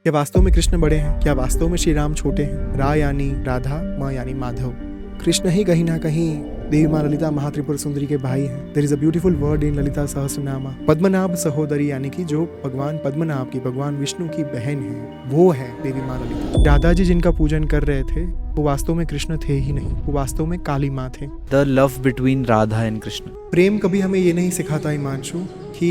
क्या वास्तव में कृष्ण बड़े हैं? क्या वास्तव में श्री राम छोटे हैं? रा यानी राधा, म यानी माधव। कृष्ण ही कहीं ना कहीं देवी माँ ललिता महात्रिपुर सुंदरी के भाई हैं। There is a beautiful word in Lalita Sahasranama. Padmanabha Sahodari यानी कि जो भगवान पद्मनाभ की, भगवान विष्णु की बहन है, वो है देवी माँ ललिता। दादाजी जिनका पूजन कर रहे थे वो वास्तव में कृष्ण थे ही नहीं, वो वास्तव में काली माँ थे। The love between Radha and Krishna. प्रेम कभी हमें ये नहीं सिखाता हिमांशु कि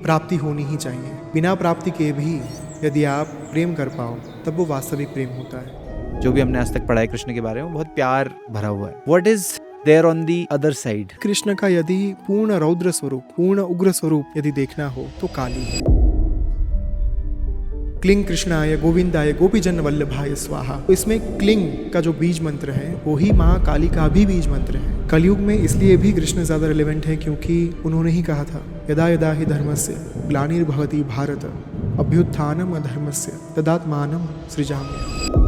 प्राप्ति होनी ही चाहिए। बिना प्राप्ति के भी यदि आप प्रेम कर पाओ तब वो वास्तविक प्रेम होता है। जो भी हमने आज तक पढ़ा है कृष्ण के बारे में बहुत प्यार भरा हुआ है. What is there on the other side? Krishna का यदि पूर्ण रौद्र स्वरूप, पूर्ण उग्र स्वरूप यदि देखना हो तो काली है। क्लिंग कृष्णाय गोविंदाय गोपीजन वल्लभाय स्वाहा। तो इसमें क्लिंग का जो बीज मंत्र है वो ही माँ काली का भी बीज मंत्र है। कलयुग में इसलिए भी कृष्ण ज्यादा रिलेवेंट है क्योंकि उन्होंने ही कहा था यदा यदा हि धर्मस्य ग्लानिर्भवति Bharat अभ्युत्थानम अधर्मस्य तदात्मानं सृजाम्यहम्।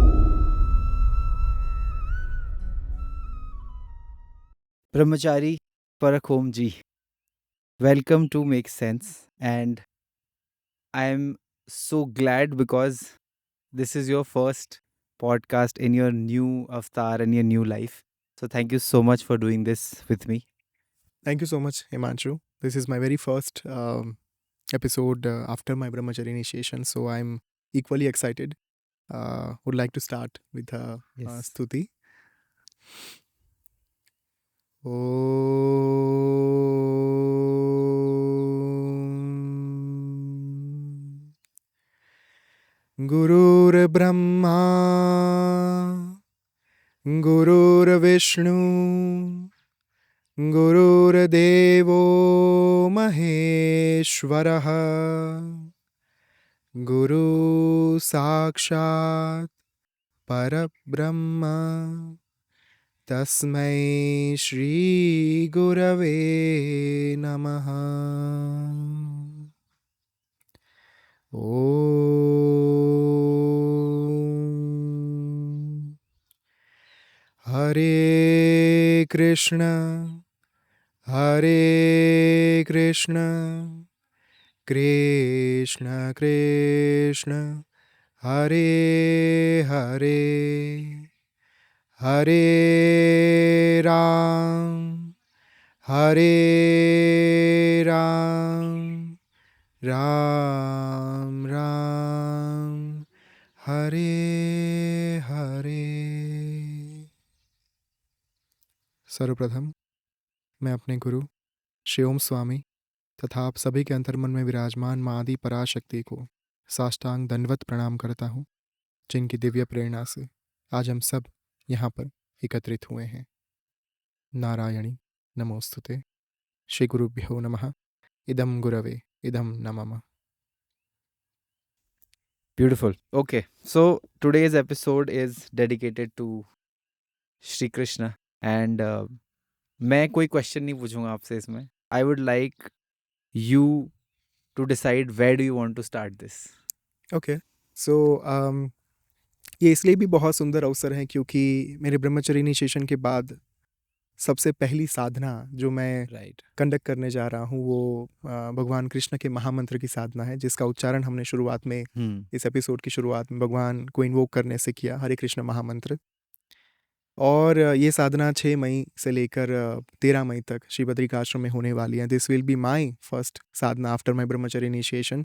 Brahmachari Parakhom ji, welcome to Make Sense, and I am so glad because this is your first podcast in your new avatar and your new life. So thank you so much for doing this with me. Thank you so much, Himanshu. This is my very first episode after my brahmacharya initiation, so I'm equally excited. Would like to start with a Yes. stuti. गुरुर्ब्रह्मा गुरुर्विष्णु गुरुर्देवो महेश्वरः गुरु साक्षात् परब्रह्म तस्मै श्री गुरवे नमः। ओम हरे कृष्ण कृष्ण कृष्ण हरे हरे हरे राम राम राम हरे हरे। सर्वप्रथम मैं अपने गुरु श्री ओम स्वामी तथा आप सभी के अंतर्मन में विराजमान माँ आदि पराशक्ति को साष्टांग दंडवत प्रणाम करता हूँ, जिनकी दिव्य प्रेरणा से आज हम सब यहाँ पर एकत्रित हुए हैं। नारायणी नमोस्तुते। श्री गुरुभ्यो नमः। इदम गुरवे इदम नमः। Beautiful. Okay, so today's episode is dedicated to Shri Krishna, and मैं कोई क्वेश्चन नहीं पूछूंगा आपसे इसमें. I would like you to decide where do you want to start this. Okay, so ये इसलिए भी बहुत सुंदर अवसर है क्योंकि मेरे ब्रह्मचर्य इनिशिएशन के बाद सबसे पहली साधना जो मैं Right. कंडक्ट करने जा रहा हूँ वो भगवान कृष्ण के महामंत्र की साधना है, जिसका उच्चारण हमने शुरुआत में इस एपिसोड की शुरुआत में भगवान को इन्वोक करने से किया, हरे कृष्ण महामंत्र। और ये साधना 6 मई से लेकर 13 मई तक श्री बद्रिकाश्रम में होने वाली है। This will be my first Sadhana after my ब्रह्मचर्य इनिशिएशन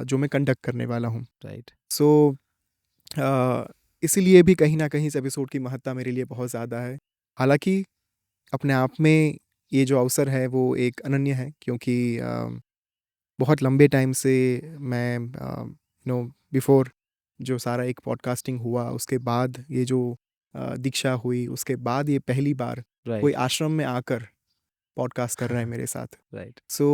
जो मैं कंडक्ट करने वाला हूँ। Right. सो इसीलिए भी कहीं ना कहीं इस एपिसोड की महत्ता मेरे लिए बहुत ज़्यादा है। हालांकि अपने आप में ये जो अवसर है वो एक अनन्य है क्योंकि बहुत लंबे टाइम से मैं बिफोर जो सारा एक पॉडकास्टिंग हुआ उसके बाद ये जो दीक्षा हुई उसके बाद ये पहली बार Right. कोई आश्रम में आकर पॉडकास्ट कर रहा है मेरे साथ। Right. सो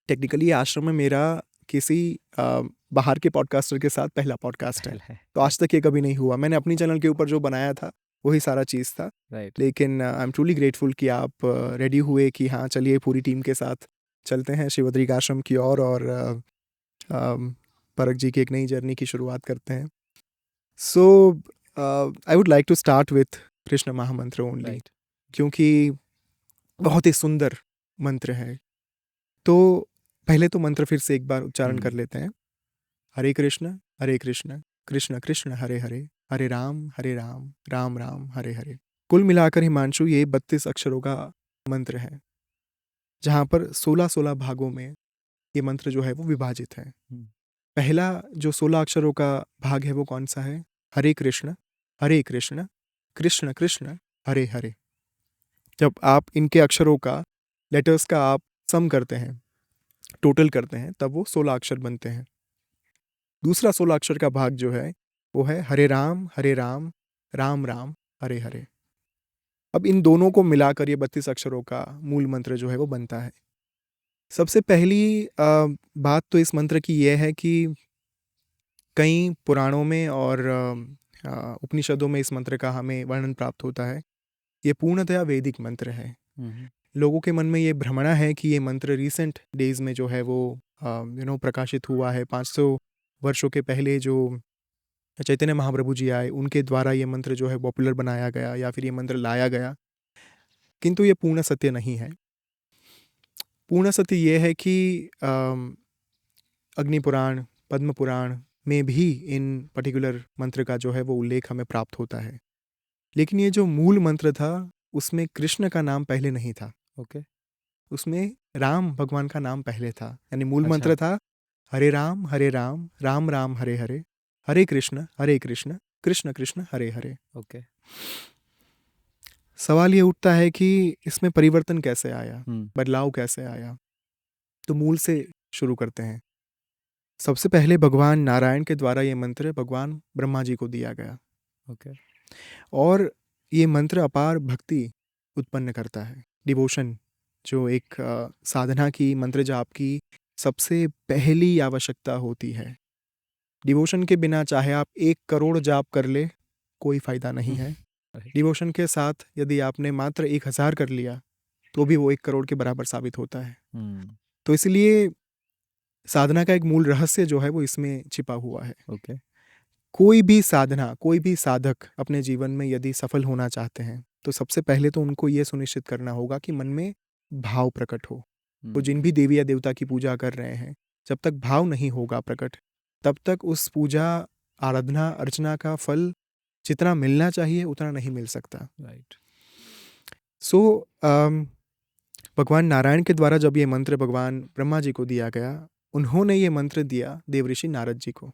टेक्निकली आश्रम में मेरा किसी बाहर के पॉडकास्टर के साथ पहला पॉडकास्ट है, तो आज तक ये कभी नहीं हुआ। मैंने अपनी चैनल के ऊपर जो बनाया था वही सारा चीज़ था। Right. लेकिन आई एम ट्रूली ग्रेटफुल कि आप रेडी हुए कि हाँ चलिए पूरी टीम के साथ चलते हैं शिव बद्रिकाश्रम की ओर और परख जी की एक नई जर्नी की शुरुआत करते हैं। So I would like to start with Krishna Mahamantra only, Right. क्योंकि बहुत ही सुंदर मंत्र है। तो पहले तो मंत्र फिर से एक बार उच्चारण कर लेते हैं। हरे कृष्ण कृष्ण कृष्ण हरे हरे, हरे राम राम राम हरे हरे। कुल मिलाकर हिमांशु ये 32 अक्षरों का मंत्र है, जहाँ पर 16-16 भागों में ये मंत्र जो है वो विभाजित है। पहला जो 16 अक्षरों का भाग है वो कौन सा है? हरे कृष्ण कृष्ण कृष्ण हरे हरे। जब आप इनके अक्षरों का, लेटर्स का आप सम करते हैं, टोटल करते हैं, तब वो 16 अक्षर बनते हैं। दूसरा 16 अक्षर का भाग जो है वो है हरे राम राम राम हरे हरे। अब इन दोनों को मिलाकर ये 32 अक्षरों का मूल मंत्र जो है वो बनता है। सबसे पहली बात तो इस मंत्र की यह है कि कई पुराणों में और उपनिषदों में इस मंत्र का हमें वर्णन प्राप्त होता है। ये पूर्णतया वैदिक मंत्र है। लोगों के मन में ये भ्रमणा है कि ये मंत्र रिसेंट डेज में जो है वो प्रकाशित हुआ है। 500 वर्षों के पहले जो चैतन्य महाप्रभु जी आए, उनके द्वारा ये मंत्र जो है पॉपुलर बनाया गया या फिर ये मंत्र लाया गया, किंतु ये पूर्ण सत्य नहीं है। पूर्ण सत्य ये है कि अग्नि पुराण, पद्म पुराण में भी इन पर्टिकुलर मंत्र का जो है वो उल्लेख हमें प्राप्त होता है। लेकिन ये जो मूल मंत्र था उसमें कृष्ण का नाम पहले नहीं था। ओके। उसमें राम भगवान का नाम पहले था। यानी मूल अच्छा। मंत्र था हरे राम राम राम हरे हरे, हरे कृष्ण कृष्ण कृष्ण हरे हरे। ओके। सवाल ये उठता है कि इसमें परिवर्तन कैसे आया, बदलाव कैसे आया? तो मूल से शुरू करते हैं। सबसे पहले भगवान नारायण के द्वारा ये मंत्र भगवान ब्रह्मा जी को दिया गया। ओके। और ये मंत्र अपार भक्ति उत्पन्न करता है, डिवोशन, जो एक साधना की, मंत्र जाप की सबसे पहली आवश्यकता होती है। डिवोशन के बिना चाहे आप 1 करोड़ जाप कर ले, कोई फायदा नहीं है। डिवोशन के साथ यदि आपने मात्र 1000 कर लिया तो भी वो 1 करोड़ के बराबर साबित होता है। तो इसलिए साधना का एक मूल रहस्य जो है वो इसमें छिपा हुआ है। ओके। कोई भी साधना, कोई भी साधक अपने जीवन में यदि सफल होना चाहते हैं तो सबसे पहले तो उनको ये सुनिश्चित करना होगा कि मन में भाव प्रकट हो। वो जिन भी देवी या देवता की पूजा कर रहे हैं, जब तक भाव नहीं होगा प्रकट, तब तक उस पूजा, आराधना, अर्चना का फल जितना मिलना चाहिए उतना नहीं मिल सकता। राइट। सो भगवान नारायण के द्वारा जब ये मंत्र भगवान ब्रह्मा जी को दिया गया, उन्होंने ये मंत्र दिया देवऋषि नारद जी को।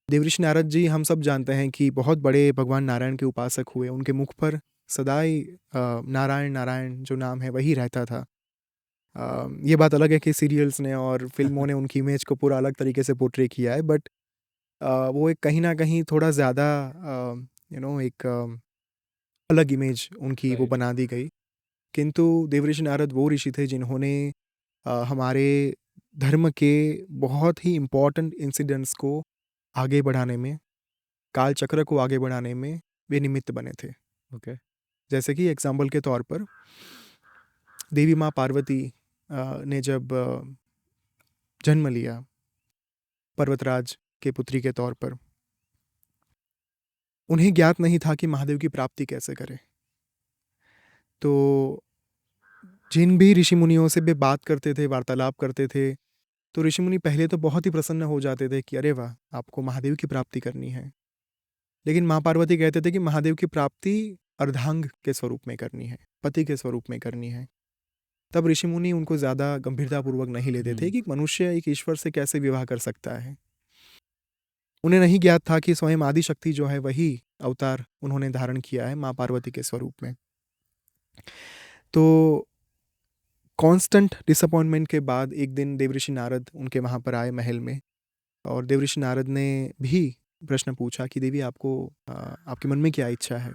देवऋषि नारद जी हम सब जानते हैं कि बहुत बड़े भगवान नारायण के उपासक हुए। उनके मुख पर सदा ही नारायण नारायण जो नाम है वही रहता था। ये बात अलग है कि सीरियल्स ने और फिल्मों ने उनकी इमेज को पूरा अलग तरीके से पोर्ट्रे किया है, बट वो एक कहीं ना कहीं थोड़ा ज़्यादा एक अलग इमेज उनकी वो बना दी गई। किंतु देवऋषि नारद वो ऋषि थे जिन्होंने हमारे धर्म के बहुत ही इम्पॉर्टेंट इंसिडेंट्स को आगे बढ़ाने में, काल चक्र को आगे बढ़ाने में वे निमित्त बने थे। ओके। जैसे कि एग्जाम्पल के तौर पर देवी माँ पार्वती ने जब जन्म लिया पर्वतराज के पुत्री के तौर पर, उन्हें ज्ञात नहीं था कि महादेव की प्राप्ति कैसे करें। तो जिन भी ऋषि मुनियों से वे बात करते थे, वार्तालाप करते थे, तो ऋषि मुनि पहले तो बहुत ही प्रसन्न हो जाते थे कि अरे वाह, आपको महादेव की प्राप्ति करनी है। लेकिन माँ पार्वती कहते थे कि महादेव की प्राप्ति अर्धांग के स्वरूप में करनी है, पति के स्वरूप में करनी है। तब ऋषि मुनि उनको ज़्यादा गंभीरतापूर्वक नहीं लेते थे कि मनुष्य एक ईश्वर से कैसे विवाह कर सकता है। उन्हें नहीं ज्ञात था कि स्वयं आदिशक्ति जो है वही अवतार उन्होंने धारण किया है माँ पार्वती के स्वरूप में। तो कांस्टेंट डिसअपॉइंटमेंट के बाद एक दिन देवऋषि नारद उनके वहाँ पर आए महल में, और देवऋषि नारद ने भी प्रश्न पूछा कि देवी आपको आपके मन में क्या इच्छा है?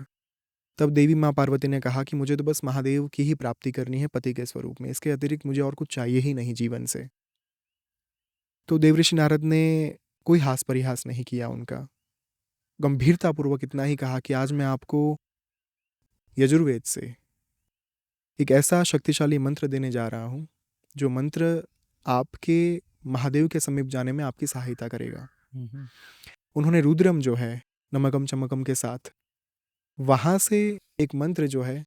तब देवी माँ पार्वती ने कहा कि मुझे तो बस महादेव की ही प्राप्ति करनी है पति के स्वरूप में, इसके अतिरिक्त मुझे और कुछ चाहिए ही नहीं जीवन से। तो देवऋषि नारद ने कोई हास परिहास नहीं किया उनका, गंभीरतापूर्वक इतना ही कहा कि आज मैं आपको यजुर्वेद से एक ऐसा शक्तिशाली मंत्र देने जा रहा हूँ जो मंत्र आपके महादेव के समीप जाने में आपकी सहायता करेगा। उन्होंने रुद्रम जो है नमकम चमकम के साथ वहाँ से एक मंत्र जो है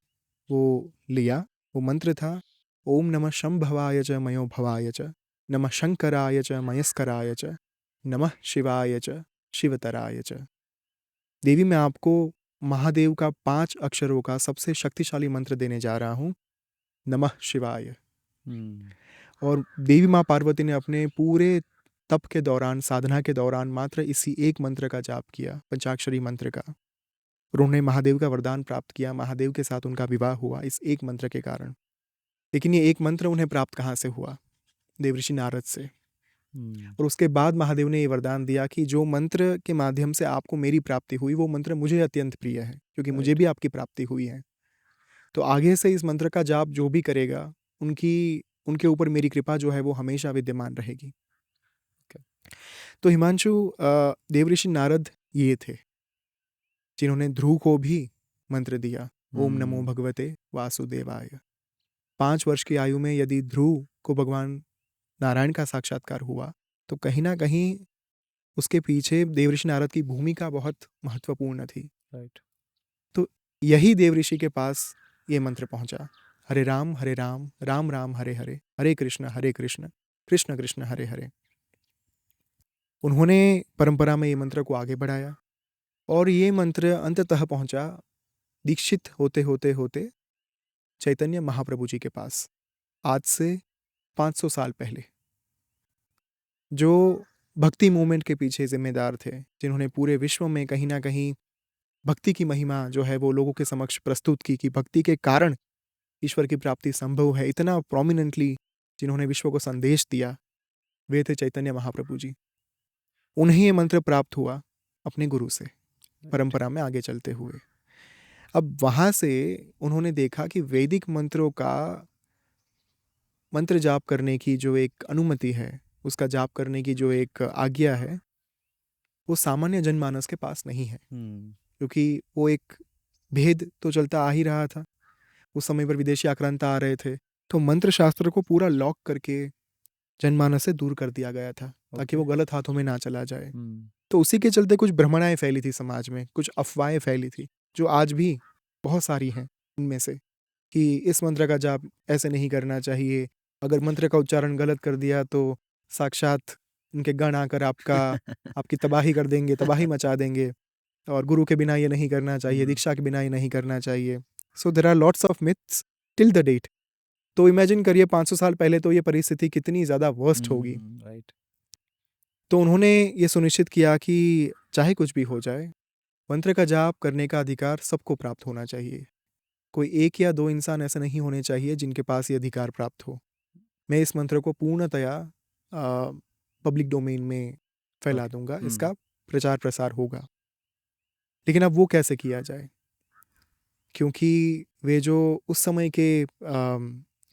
वो लिया। वो मंत्र था ओम नमः शंभवाय च मयो भवाय च, नमः शंकराय च मयस्कराय च, नमः शिवाय च शिवतराय च। देवी, मैं आपको महादेव का 5 अक्षरों का सबसे शक्तिशाली मंत्र देने जा रहा हूँ, नमः शिवाय। और देवी माँ पार्वती ने अपने पूरे तप के दौरान, साधना के दौरान मात्र इसी एक मंत्र का जाप किया, पंचाक्षरी मंत्र का। और उन्होंने महादेव का वरदान प्राप्त किया, महादेव के साथ उनका विवाह हुआ इस एक मंत्र के कारण। लेकिन ये एक मंत्र उन्हें प्राप्त कहाँ से हुआ? देवऋषि नारद से। और उसके बाद महादेव ने ये वरदान दिया कि जो मंत्र के माध्यम से आपको मेरी प्राप्ति हुई, वो मंत्र मुझे अत्यंत प्रिय है, क्योंकि मुझे भी आपकी प्राप्ति हुई है। तो आगे से इस मंत्र का जाप जो भी करेगा, उनके ऊपर मेरी कृपा जो है वो हमेशा विद्यमान रहेगी। तो हिमांशु, देवऋषि नारद ये थे जिन्होंने ध्रुव को भी मंत्र दिया, ओम नमो भगवते वासुदेवाय। 5 वर्ष की आयु में यदि ध्रुव को भगवान नारायण का साक्षात्कार हुआ, तो कहीं ना कहीं उसके पीछे देवऋषि नारद की भूमिका बहुत महत्वपूर्ण थी। राइट। तो यही देवऋषि के पास ये मंत्र पहुंचा, हरे राम राम राम हरे हरे, हरे कृष्ण कृष्ण कृष्ण हरे हरे। उन्होंने परंपरा में ये मंत्र को आगे बढ़ाया और ये मंत्र अंततः पहुंचा दीक्षित होते होते होते चैतन्य महाप्रभु जी के पास, आज से 500 साल पहले, जो भक्ति मूवमेंट के पीछे जिम्मेदार थे, जिन्होंने पूरे विश्व में कहीं ना कहीं भक्ति की महिमा जो है वो लोगों के समक्ष प्रस्तुत की कि भक्ति के कारण ईश्वर की प्राप्ति संभव है। इतना प्रोमिनेंटली जिन्होंने विश्व को संदेश दिया, वे थे चैतन्य महाप्रभु जी। उन्हें ये मंत्र प्राप्त हुआ अपने गुरु से, परंपरा में आगे चलते हुए। अब वहाँ से उन्होंने देखा कि वैदिक मंत्रों का मंत्र जाप करने की जो एक अनुमति है, उसका जाप करने की जो एक आज्ञा है, वो सामान्य जनमानस के पास नहीं है, क्योंकि वो एक भेद तो चलता आ ही रहा था। उस समय पर विदेशी आक्रांता आ रहे थे, तो मंत्र शास्त्र को पूरा लॉक करके जनमानस से दूर कर दिया गया था, ताकि वो गलत हाथों में ना चला जाए। तो उसी के चलते कुछ भ्रमणाएं फैली थी समाज में, कुछ अफवाहें फैली थी, जो आज भी बहुत सारी हैं उनमें से, कि इस मंत्र का जाप ऐसे नहीं करना चाहिए, अगर मंत्र का उच्चारण गलत कर दिया तो साक्षात उनके गण आकर आपकी तबाही कर देंगे, तबाही मचा देंगे, और गुरु के बिना ये नहीं करना चाहिए, दीक्षा के बिना ये नहीं करना चाहिए। So there are lots of myths till the date. तो इमेजिन करिए 500 साल पहले तो ये परिस्थिति कितनी ज़्यादा वर्स्ट होगी। राइट। तो उन्होंने ये सुनिश्चित किया कि चाहे कुछ भी हो जाए, मंत्र का जाप करने का अधिकार सबको प्राप्त होना चाहिए। कोई 1 या 2 इंसान ऐसे नहीं होने चाहिए जिनके पास ये अधिकार प्राप्त हो। मैं इस मंत्र को पूर्णतया पब्लिक डोमेन में फैला दूंगा, इसका प्रचार प्रसार होगा। लेकिन अब वो कैसे किया जाए? क्योंकि वे जो उस समय के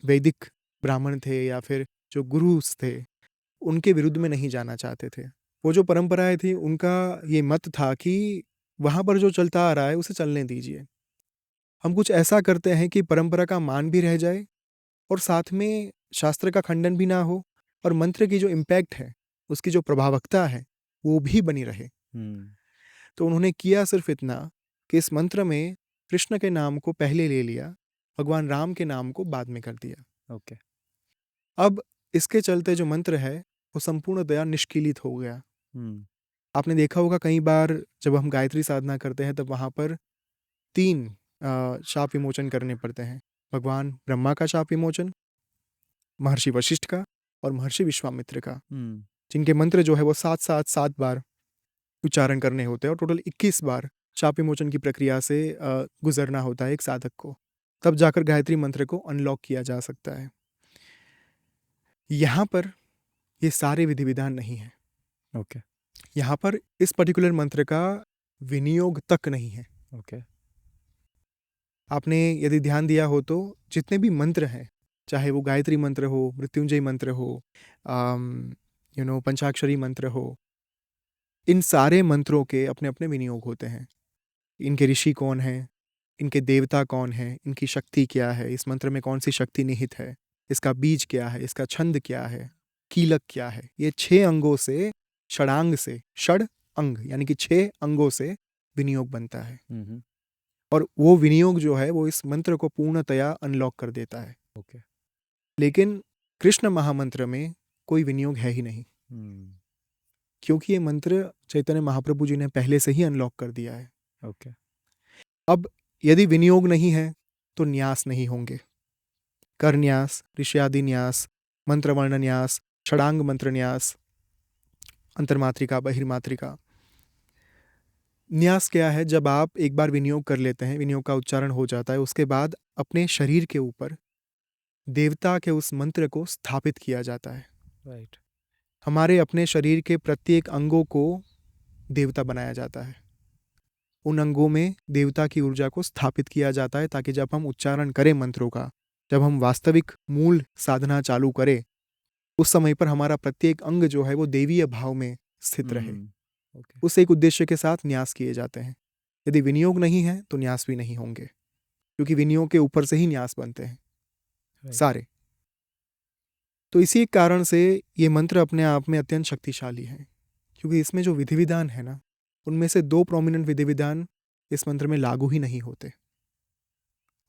वैदिक ब्राह्मण थे या फिर जो गुरुस थे, उनके विरुद्ध में नहीं जाना चाहते थे। वो जो परंपराएं थी, उनका ये मत था कि वहाँ पर जो चलता आ रहा है उसे चलने दीजिए। हम कुछ ऐसा करते हैं कि परंपरा का मान भी रह जाए और साथ में शास्त्र का खंडन भी ना हो, और मंत्र की जो इम्पैक्ट है, उसकी जो प्रभावकता है, वो भी बनी रहे। तो उन्होंने किया सिर्फ इतना कि इस मंत्र में कृष्ण के नाम को पहले ले लिया, भगवान राम के नाम को बाद में कर दिया। ओके। अब इसके चलते जो मंत्र है वो संपूर्णतया निष्कीलित हो गया। आपने देखा होगा कई बार जब हम गायत्री साधना करते हैं, तब वहाँ पर 3 शाप विमोचन करने पड़ते हैं। भगवान ब्रह्मा का शाप विमोचन, महर्षि वशिष्ठ का और महर्षि विश्वामित्र का, जिनके मंत्र जो है वो 7 बार उच्चारण करने होते हैं, और टोटल 21 बार शाप विमोचन की प्रक्रिया से गुजरना होता है एक साधक को, तब जाकर गायत्री मंत्र को अनलॉक किया जा सकता है। यहाँ पर ये सारे विधि विधान नहीं है। ओके। यहाँ पर इस पर्टिकुलर मंत्र का विनियोग तक नहीं है। ओके। आपने यदि ध्यान दिया हो तो जितने भी मंत्र हैं, चाहे वो गायत्री मंत्र हो, मृत्युंजय मंत्र हो, पंचाक्षरी मंत्र हो, इन सारे मंत्रों के अपने अपने विनियोग होते हैं। इनके ऋषि कौन हैं, इनके देवता कौन हैं, इनकी शक्ति क्या है, इस मंत्र में कौन सी शक्ति निहित है, इसका बीज क्या है, इसका छंद क्या है, कीलक क्या है। ये 6 अंगों से, षडांग से, षड अंग यानी कि 6 अंगों से विनियोग बनता है। और वो विनियोग जो है वो इस मंत्र को पूर्णतया अनलॉक कर देता है। ओके। लेकिन कृष्ण महामंत्र में कोई विनियोग है ही नहीं। क्योंकि ये मंत्र चैतन्य महाप्रभु जी ने पहले से ही अनलॉक कर दिया है। ओके। अब यदि विनियोग नहीं है तो न्यास नहीं होंगे। कर न्यास, ऋष्यादि न्यास, मंत्र वर्ण न्यास, षडांग मंत्र न्यास, अंतर्मात्रिका, बहिर्मात्रिका। न्यास क्या है? जब आप एक बार विनियोग कर लेते हैं, विनियोग का उच्चारण हो जाता है, उसके बाद अपने शरीर के ऊपर देवता के उस मंत्र को स्थापित किया जाता है। राइट। हमारे अपने शरीर के प्रत्येक अंगों को देवता बनाया जाता है। उन अंगों में देवता की ऊर्जा को स्थापित किया जाता है ताकि जब हम उच्चारण करें मंत्रों का, जब हम वास्तविक मूल साधना चालू करें, उस समय पर हमारा प्रत्येक अंग जो है वो देवीय भाव में स्थित रहे। ओके। उस एक उद्देश्य के साथ न्यास किए जाते हैं। यदि विनियोग नहीं है तो न्यास भी नहीं होंगे, क्योंकि विनियोग के ऊपर से ही न्यास बनते हैं सारे। तो इसी कारण से ये मंत्र अपने आप में अत्यंत शक्तिशाली है, क्योंकि इसमें जो विधि विधान है ना, उनमें से 2 प्रोमिनेंट विधि विधान इस मंत्र में लागू ही नहीं होते।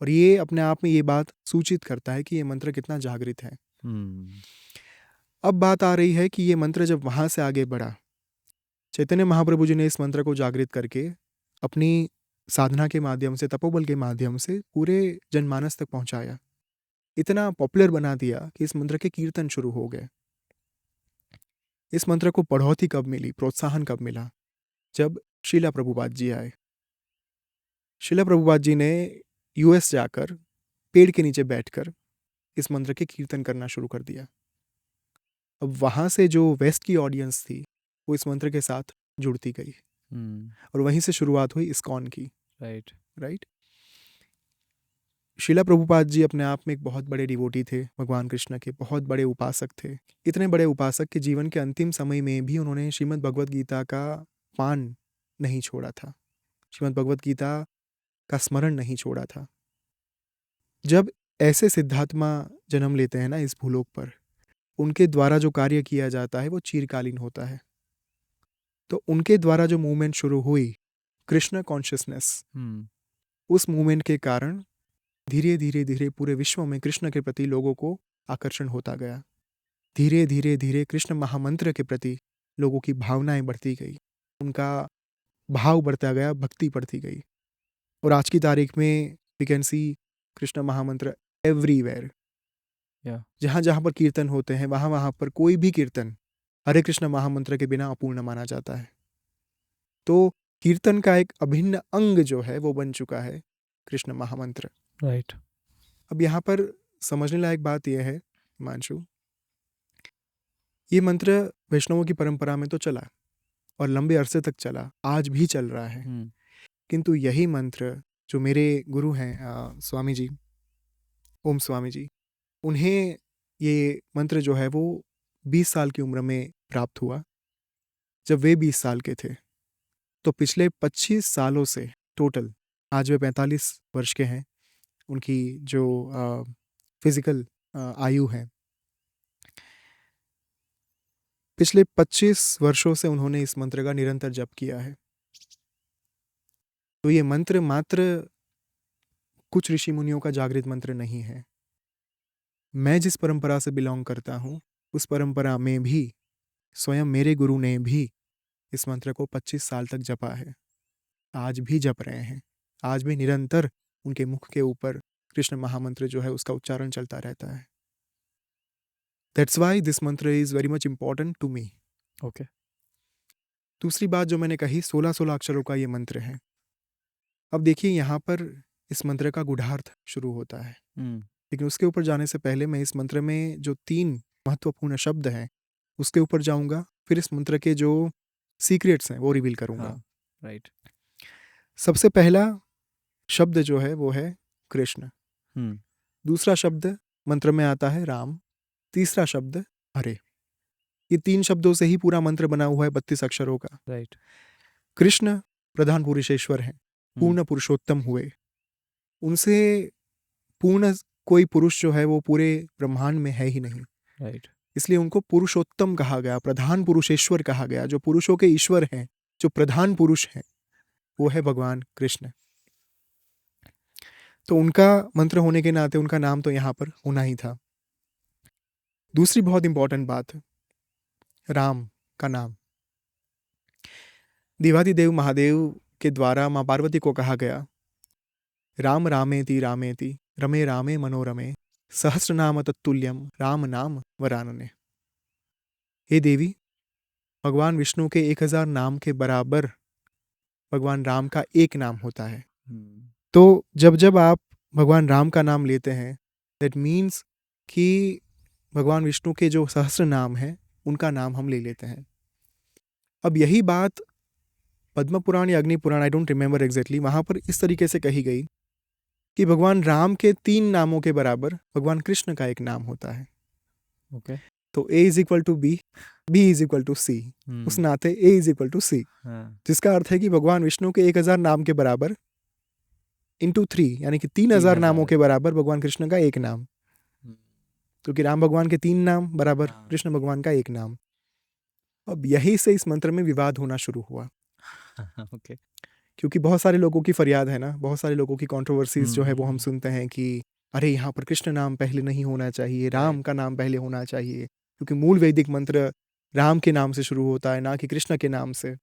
और ये अपने आप में ये बात सूचित करता है कि ये मंत्र कितना जागृत है। अब बात आ रही है कि ये मंत्र जब वहाँ से आगे बढ़ा, चैतन्य महाप्रभु जी ने इस मंत्र को जागृत करके अपनी साधना के माध्यम से, तपोबल के माध्यम से पूरे जनमानस तक पहुंचाया। इतना पॉपुलर बना दिया कि इस मंत्र के कीर्तन शुरू हो गए। इस मंत्र को बढ़ोतरी कब मिली, प्रोत्साहन कब मिला? जब शीला प्रभुपाद जी आए। शीला प्रभुपाद जी ने यूएस जाकर पेड़ के नीचे बैठकर इस मंत्र के कीर्तन करना शुरू कर दिया। अब वहाँ से जो वेस्ट की ऑडियंस थी वो इस मंत्र के साथ जुड़ती गई, और वहीं से शुरुआत हुई इस्कॉन की। राइट। शीला प्रभुपाद जी अपने आप में एक बहुत बड़े डिवोटी थे, भगवान कृष्ण के बहुत बड़े उपासक थे। इतने बड़े उपासक के जीवन के अंतिम समय में भी उन्होंने श्रीमद् भगवद गीता का पान नहीं छोड़ा था, श्रीमद् भगवद गीता का स्मरण नहीं छोड़ा था। जब ऐसे सिद्धात्मा जन्म लेते हैं ना इस भूलोक पर, उनके द्वारा जो कार्य किया जाता है वो चिरकालीन होता है। तो उनके द्वारा जो मूवमेंट शुरू हुई, कृष्ण कॉन्शियसनेस, उस मूवमेंट के कारण धीरे धीरे धीरे पूरे विश्व में कृष्ण के प्रति लोगों को आकर्षण होता गया। धीरे धीरे धीरे कृष्ण महामंत्र के प्रति लोगों की भावनाएं बढ़ती गई, उनका भाव बढ़ता गया, भक्ति बढ़ती गई। और आज की तारीख में वी कैन सी कृष्ण महामंत्र एवरीवेयर। जहाँ जहाँ पर कीर्तन होते हैं वहाँ वहाँ पर कोई भी कीर्तन हरे कृष्ण महामंत्र के बिना अपूर्ण माना जाता है। तो कीर्तन का एक अभिन्न अंग जो है वो बन चुका है कृष्ण महामंत्र। राइट। अब यहाँ पर समझने लायक बात यह है हिमांशु, ये मंत्र वैष्णवों की परंपरा में तो चला और लंबे अरसे तक चला, आज भी चल रहा है। किंतु यही मंत्र जो मेरे गुरु हैं स्वामी जी, ओम स्वामी जी, उन्हें ये मंत्र जो है वो 20 साल की उम्र में प्राप्त हुआ। जब वे 20 साल के थे तो पिछले 25 सालों से टोटल, आज वे 45 वर्ष के हैं, उनकी जो फिजिकल आयु है, पिछले 25 वर्षों से उन्होंने इस मंत्र का निरंतर जप किया है। तो ये मंत्र मात्र कुछ ऋषि मुनियों का जागृत मंत्र नहीं है। मैं जिस परंपरा से बिलोंग करता हूँ उस परंपरा में भी स्वयं मेरे गुरु ने भी इस मंत्र को 25 साल तक जपा है, आज भी जप रहे हैं, आज भी निरंतर उनके मुख के ऊपर कृष्ण महामंत्र जो है उसका उच्चारण चलता रहता है। That's why this mantra is very much important to me. Okay. दूसरी बात जो मैंने कही, 16-16 अक्षरों का ये मंत्र है। अब देखिए यहाँ पर इस मंत्र का गूढ़ार्थ शुरू होता है, लेकिन उसके ऊपर जाने से पहले मैं इस मंत्र में जो 3 महत्वपूर्ण शब्द हैं उसके ऊपर जाऊंगा, फिर इस मंत्र के जो सीक्रेट्स हैं वो रिवील करूंगा। राइट। सबसे पहला शब्द जो है वो है कृष्ण। दूसरा शब्द मंत्र में आता है राम। तीसरा शब्द हरे। ये 3 शब्दों से ही पूरा मंत्र बना हुआ है 32 अक्षरों का। राइट। कृष्ण प्रधान पुरुषेश्वर हैं, पूर्ण पुरुषोत्तम हुए। उनसे पूर्ण कोई पुरुष जो है वो पूरे ब्रह्मांड में है ही नहीं। राइट। इसलिए उनको पुरुषोत्तम कहा गया, प्रधान पुरुषेश्वर कहा गया। जो पुरुषों के ईश्वर हैं, जो प्रधान पुरुष हैं, वो है भगवान कृष्ण। तो उनका मंत्र होने के नाते उनका नाम तो यहाँ पर होना ही था। दूसरी बहुत इंपॉर्टेंट बात, राम का नाम। देवादिदेव महादेव के द्वारा माँ पार्वती को कहा गया, राम रामेति रामेति रमे रामे मनोरमे सहस्र नाम तत्तुल्यम राम नाम वरानने। हे देवी, भगवान विष्णु के 1000 नाम के बराबर भगवान राम का एक नाम होता है। तो जब जब आप भगवान राम का नाम लेते हैं, दैट मीन्स कि भगवान विष्णु के जो सहस्र नाम हैं उनका नाम हम ले लेते हैं। अब यही बात पद्म पुराण या अग्नि पुराण, आई डोंट रिमेंबर एग्जैक्टली, वहाँ पर इस तरीके से कही गई कि भगवान राम के 3 नामों के बराबर भगवान कृष्ण का एक नाम होता है। ओके। तो A is equal to B, B is equal to C, उस नाते A is equal to C, जिसका अर्थ है कि भगवान विष्णु के 1000 नाम के बराबर इंटू 3, यानी कि 3000 नामों के बराबर भगवान कृष्ण का एक नाम, क्योंकि राम भगवान के 3 नाम बराबर कृष्ण भगवान का एक नाम। अब यही से इस मंत्र में विवाद होना शुरू हुआ। ओके। क्योंकि बहुत सारे लोगों की फरियाद है ना, बहुत सारे लोगों की कंट्रोवर्सीज जो है वो हम सुनते हैं कि अरे यहाँ पर कृष्ण नाम पहले नहीं होना चाहिए, राम का नाम पहले होना चाहिए, क्योंकि मूल वैदिक मंत्र राम के नाम से शुरू होता है, ना कि कृष्ण के नाम से।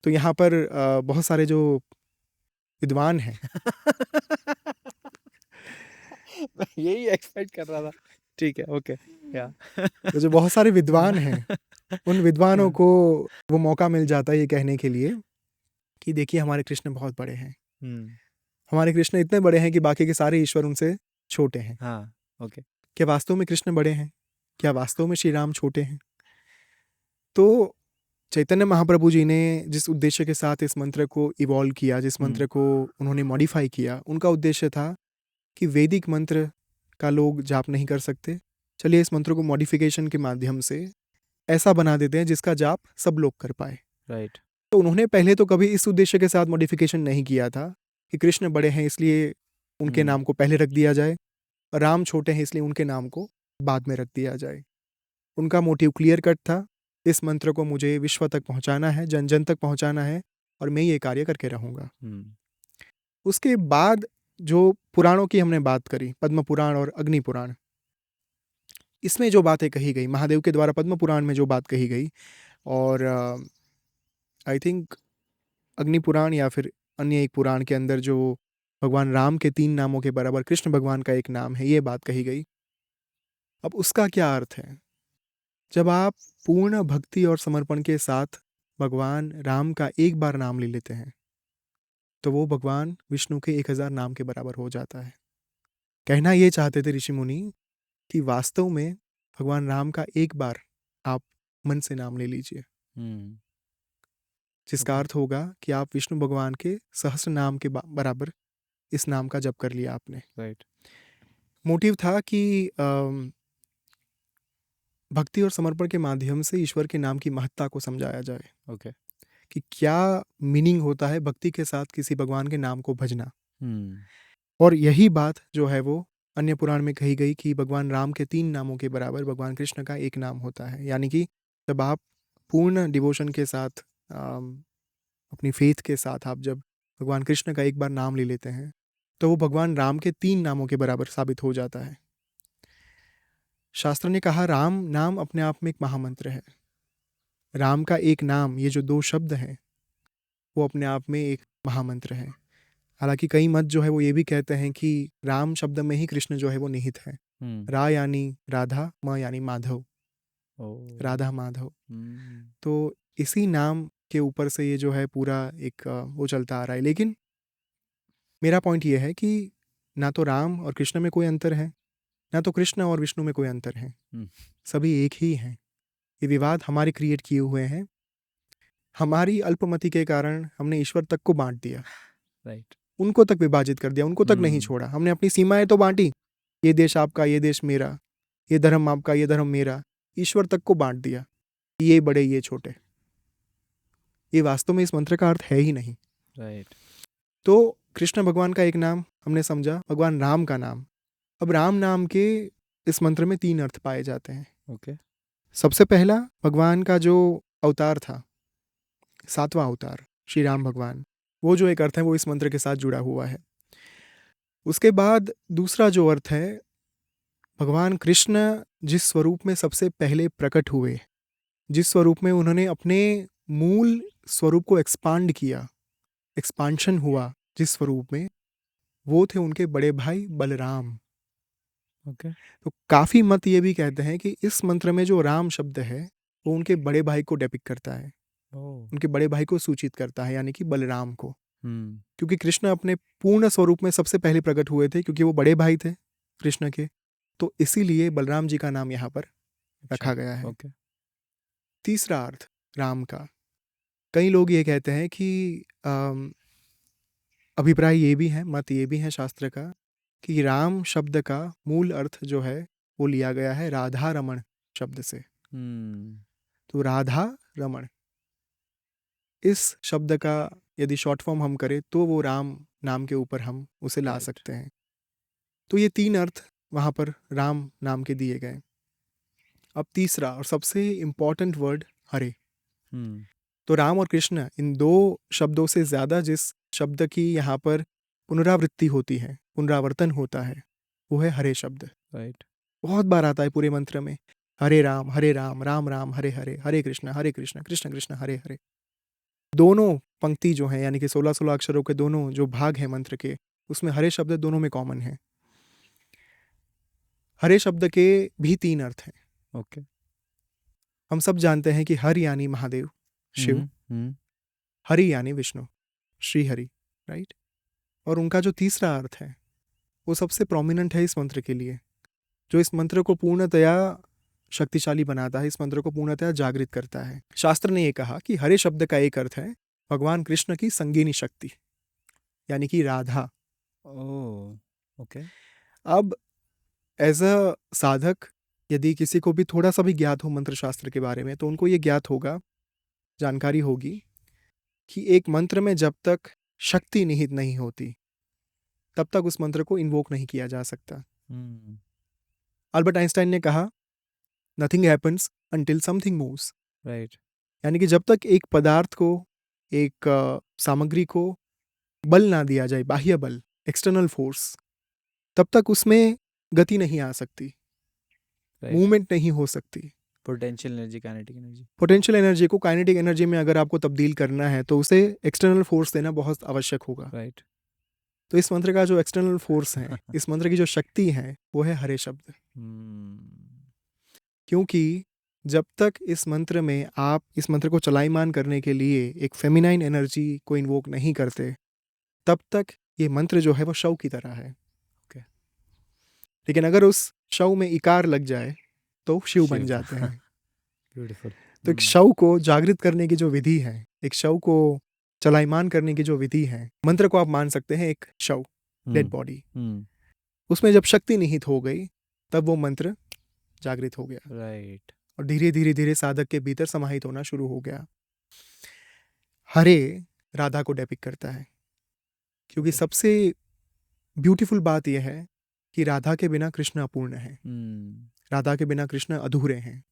तो यहाँ पर बहुत सारे जो विद्वान हैं यही एक्सपेक्ट कर रहा था। ठीक है, ओके, या तो जो बहुत सारे विद्वान हैं उन विद्वानों को वो मौका मिल जाता है ये कहने के लिए कि देखिए हमारे कृष्ण बहुत बड़े हैं, हमारे कृष्ण इतने बड़े हैं कि बाकी के सारे ईश्वर उनसे छोटे हैं। हाँ, ओके। क्या वास्तव में कृष्ण बड़े हैं? क्या वास्तव में श्री राम छोटे हैं? तो चैतन्य महाप्रभु जी ने जिस उद्देश्य के साथ इस मंत्र को इवॉल्व किया, जिस मंत्र को उन्होंने मॉडिफाई किया, उनका उद्देश्य था कि वैदिक मंत्र का लोग जाप नहीं कर सकते, चलिए इस मंत्र को मॉडिफिकेशन के माध्यम से ऐसा बना देते हैं जिसका जाप सब लोग कर पाए। राइट। तो उन्होंने पहले तो कभी इस उद्देश्य के साथ मॉडिफिकेशन नहीं किया था कि कृष्ण बड़े हैं इसलिए उनके नाम को पहले रख दिया जाए, और राम छोटे हैं इसलिए उनके नाम को बाद में रख दिया जाए। उनका मोटिव क्लियर कट था, इस मंत्र को मुझे विश्व तक पहुंचाना है, जन जन तक पहुंचाना है, और मैं ये कार्य करके रहूंगा। उसके बाद जो पुराणों की हमने बात करी, पद्म पुराण और अग्नि पुराण, इसमें जो बातें कही गई महादेव के द्वारा पद्म पुराण में जो बात कही गई, और आई थिंक अग्नि पुराण या फिर अन्य एक पुराण के अंदर जो भगवान राम के 3 नामों के बराबर कृष्ण भगवान का एक नाम है, ये बात कही गई। अब उसका क्या अर्थ है? जब आप पूर्ण भक्ति और समर्पण के साथ भगवान राम का एक बार नाम ले लेते हैं तो वो भगवान विष्णु के 1000 नाम के बराबर हो जाता है। कहना ये चाहते थे ऋषि मुनि कि वास्तव में भगवान राम का एक बार आप मन से नाम ले लीजिए, जिसका अर्थ होगा कि आप विष्णु भगवान के सहस्र नाम के बराबर इस नाम का जप कर लिया आपने। राइट। मोटिव था कि भक्ति और समर्पण के माध्यम से ईश्वर के नाम की महत्ता को समझाया जाए। ओके। कि क्या मीनिंग होता है भक्ति के साथ किसी भगवान के नाम को भजना। और यही बात जो है वो अन्य पुराण में कही गई कि भगवान राम के 3 नामों के बराबर भगवान कृष्ण का एक नाम होता है। यानी कि जब आप पूर्ण डिवोशन के साथ अपनी फेथ के साथ आप जब भगवान कृष्ण का एक बार नाम ले लेते हैं तो वो भगवान राम के 3 नामों के बराबर साबित हो जाता है। शास्त्र ने कहा राम नाम अपने आप में एक महामंत्र है। राम का एक नाम, ये जो 2 शब्द हैं वो अपने आप में एक महामंत्र है। हालांकि कई मत जो है वो ये भी कहते हैं कि राम शब्द में ही कृष्ण जो है वो निहित है। रा यानी राधा, म यानी माधव, राधा माधव। तो इसी नाम के ऊपर से ये जो है पूरा एक वो चलता आ रहा है। लेकिन मेरा पॉइंट ये है कि ना तो राम और कृष्ण में कोई अंतर है, ना तो कृष्ण और विष्णु में कोई अंतर है, सभी एक ही हैं। ये विवाद हमारे क्रिएट किए हुए हैं। हमारी अल्पमति के कारण हमने ईश्वर तक को बांट दिया। राइट। उनको तक विभाजित कर दिया, उनको तक नहीं छोड़ा। हमने अपनी सीमाएं तो बांटी, ये देश आपका, ये देश मेरा, ये धर्म आपका, ये धर्म मेरा। ईश्वर तक को बांट दिया, ये बड़े ये छोटे। ये वास्तव में इस मंत्र का अर्थ है ही नहीं। राइट। तो कृष्ण भगवान का एक नाम हमने समझा, भगवान राम का नाम। अब राम नाम के इस मंत्र में 3 अर्थ पाए जाते हैं। ओके। सबसे पहला, भगवान का जो अवतार था, 7वां अवतार श्री राम भगवान, वो जो एक अर्थ है वो इस मंत्र के साथ जुड़ा हुआ है। उसके बाद दूसरा जो अर्थ है, भगवान कृष्ण जिस स्वरूप में सबसे पहले प्रकट हुए, जिस स्वरूप में उन्होंने अपने मूल स्वरूप को एक्सपांड किया, एक्सपांशन हुआ जिस स्वरूप में, वो थे उनके बड़े भाई बलराम। ओके। तो काफ़ी मत ये भी कहते हैं कि इस मंत्र में जो राम शब्द है वो उनके बड़े भाई को डेपिक्ट करता है, ओह। उनके बड़े भाई को सूचित करता है, यानी कि बलराम को। हम्म। क्योंकि कृष्ण अपने पूर्ण स्वरूप में सबसे पहले प्रकट हुए थे, क्योंकि वो बड़े भाई थे कृष्ण के, तो इसीलिए बलराम जी का नाम यहाँ पर रखा अच्छा, गया है। ओके। तीसरा अर्थ राम का, कई लोग ये कहते हैं कि अभिप्राय ये भी है, मत ये भी है शास्त्र का, कि राम शब्द का मूल अर्थ जो है वो लिया गया है राधा रमण शब्द से। हम्म। तो राधा रमण, इस शब्द का यदि शॉर्ट फॉर्म हम करें तो वो राम नाम के ऊपर हम उसे ला राइट। सकते हैं। तो ये 3 अर्थ वहाँ पर राम नाम के दिए गए। अब तीसरा और सबसे इम्पॉर्टेंट वर्ड हरे। हम्म। तो राम और कृष्ण इन 2 शब्दों से ज़्यादा जिस शब्द की यहाँ पर पुनरावृत्ति होती है, पुनरावर्तन होता है, वो है हरे शब्द। राइट। बहुत बार आता है पूरे मंत्र में, हरे राम राम राम हरे हरे, हरे कृष्ण कृष्ण कृष्ण हरे हरे। दोनों पंक्ति जो हैं, यानी कि 16-16 अक्षरों के दोनों जो भाग हैं मंत्र के, उसमें हरे शब्द दोनों में कॉमन है। हरे शब्द के भी 3 अर्थ हैं। ओके। हम सब जानते हैं कि हर यानी महादेव, शिव, हम्म। हरि यानी विष्णु, श्री हरि, राइट। और उनका जो तीसरा अर्थ है वो सबसे प्रोमिनेंट है इस मंत्र के लिए, जो इस मंत्र को पूर्णतया शक्तिशाली बनाता है, इस मंत्र को पूर्णतया जागृत करता है। शास्त्र ने ये कहा कि हरे शब्द का एक अर्थ है भगवान कृष्ण की संगीनी शक्ति, यानी कि राधा। ओह। ओके। अब एज अ साधक यदि किसी को भी थोड़ा सा भी ज्ञात हो मंत्र शास्त्र के बारे में, तो उनको ये ज्ञात होगा, जानकारी होगी कि एक मंत्र में जब तक शक्ति निहित नहीं होती तब तक उस मंत्र को इन्वोक नहीं किया जा सकता। हम्म। अल्बर्ट आइंस्टाइन ने कहा, nothing happens until something moves. Right. यानी कि जब तक एक पदार्थ को, एक सामग्री को बल ना दिया जाए, बाह्य बल, एक्सटर्नल फोर्स, तब तक उसमें गति नहीं आ सकती, राइट। मूवमेंट नहीं हो सकती। Potential energy, kinetic energy. Potential energy को काइनेटिक एनर्जी में अगर आपको तब्दील करना है तो उसे एक्सटर्नल फोर्स देना बहुत आवश्यक होगा। राइट। तो इस मंत्र का जो एक्सटर्नल फोर्स है, इस मंत्र की जो शक्ति है, वो है हरे शब्द। हम्म। क्योंकि जब तक इस मंत्र में आप इस मंत्र को चलायमान करने के लिए एक फेमिनाइन एनर्जी को इन्वोक नहीं करते, तब तक ये मंत्र जो है वो शव की तरह है। ओके। लेकिन अगर उस शव में इकार लग जाए तो शिव बन शिव। जाते हैं। ब्यूटीफुल। तो एक शव को जागृत करने की जो विधि है, एक शव को चलायमान करने की जो विधि है, मंत्र को आप मान सकते हैं एक शव, डेड बॉडी। उसमें जब शक्ति निहित हो गई तब वो मंत्र जागृत हो गया राइट। और धीरे धीरे धीरे साधक के भीतर समाहित होना शुरू हो गया। हरे राधा को डेपिक्ट करता है, क्योंकि Okay. सबसे ब्यूटीफुल बात यह है कि राधा के बिना कृष्ण अपूर्ण है, राधा के बिना कृष्ण अधूरे हैं।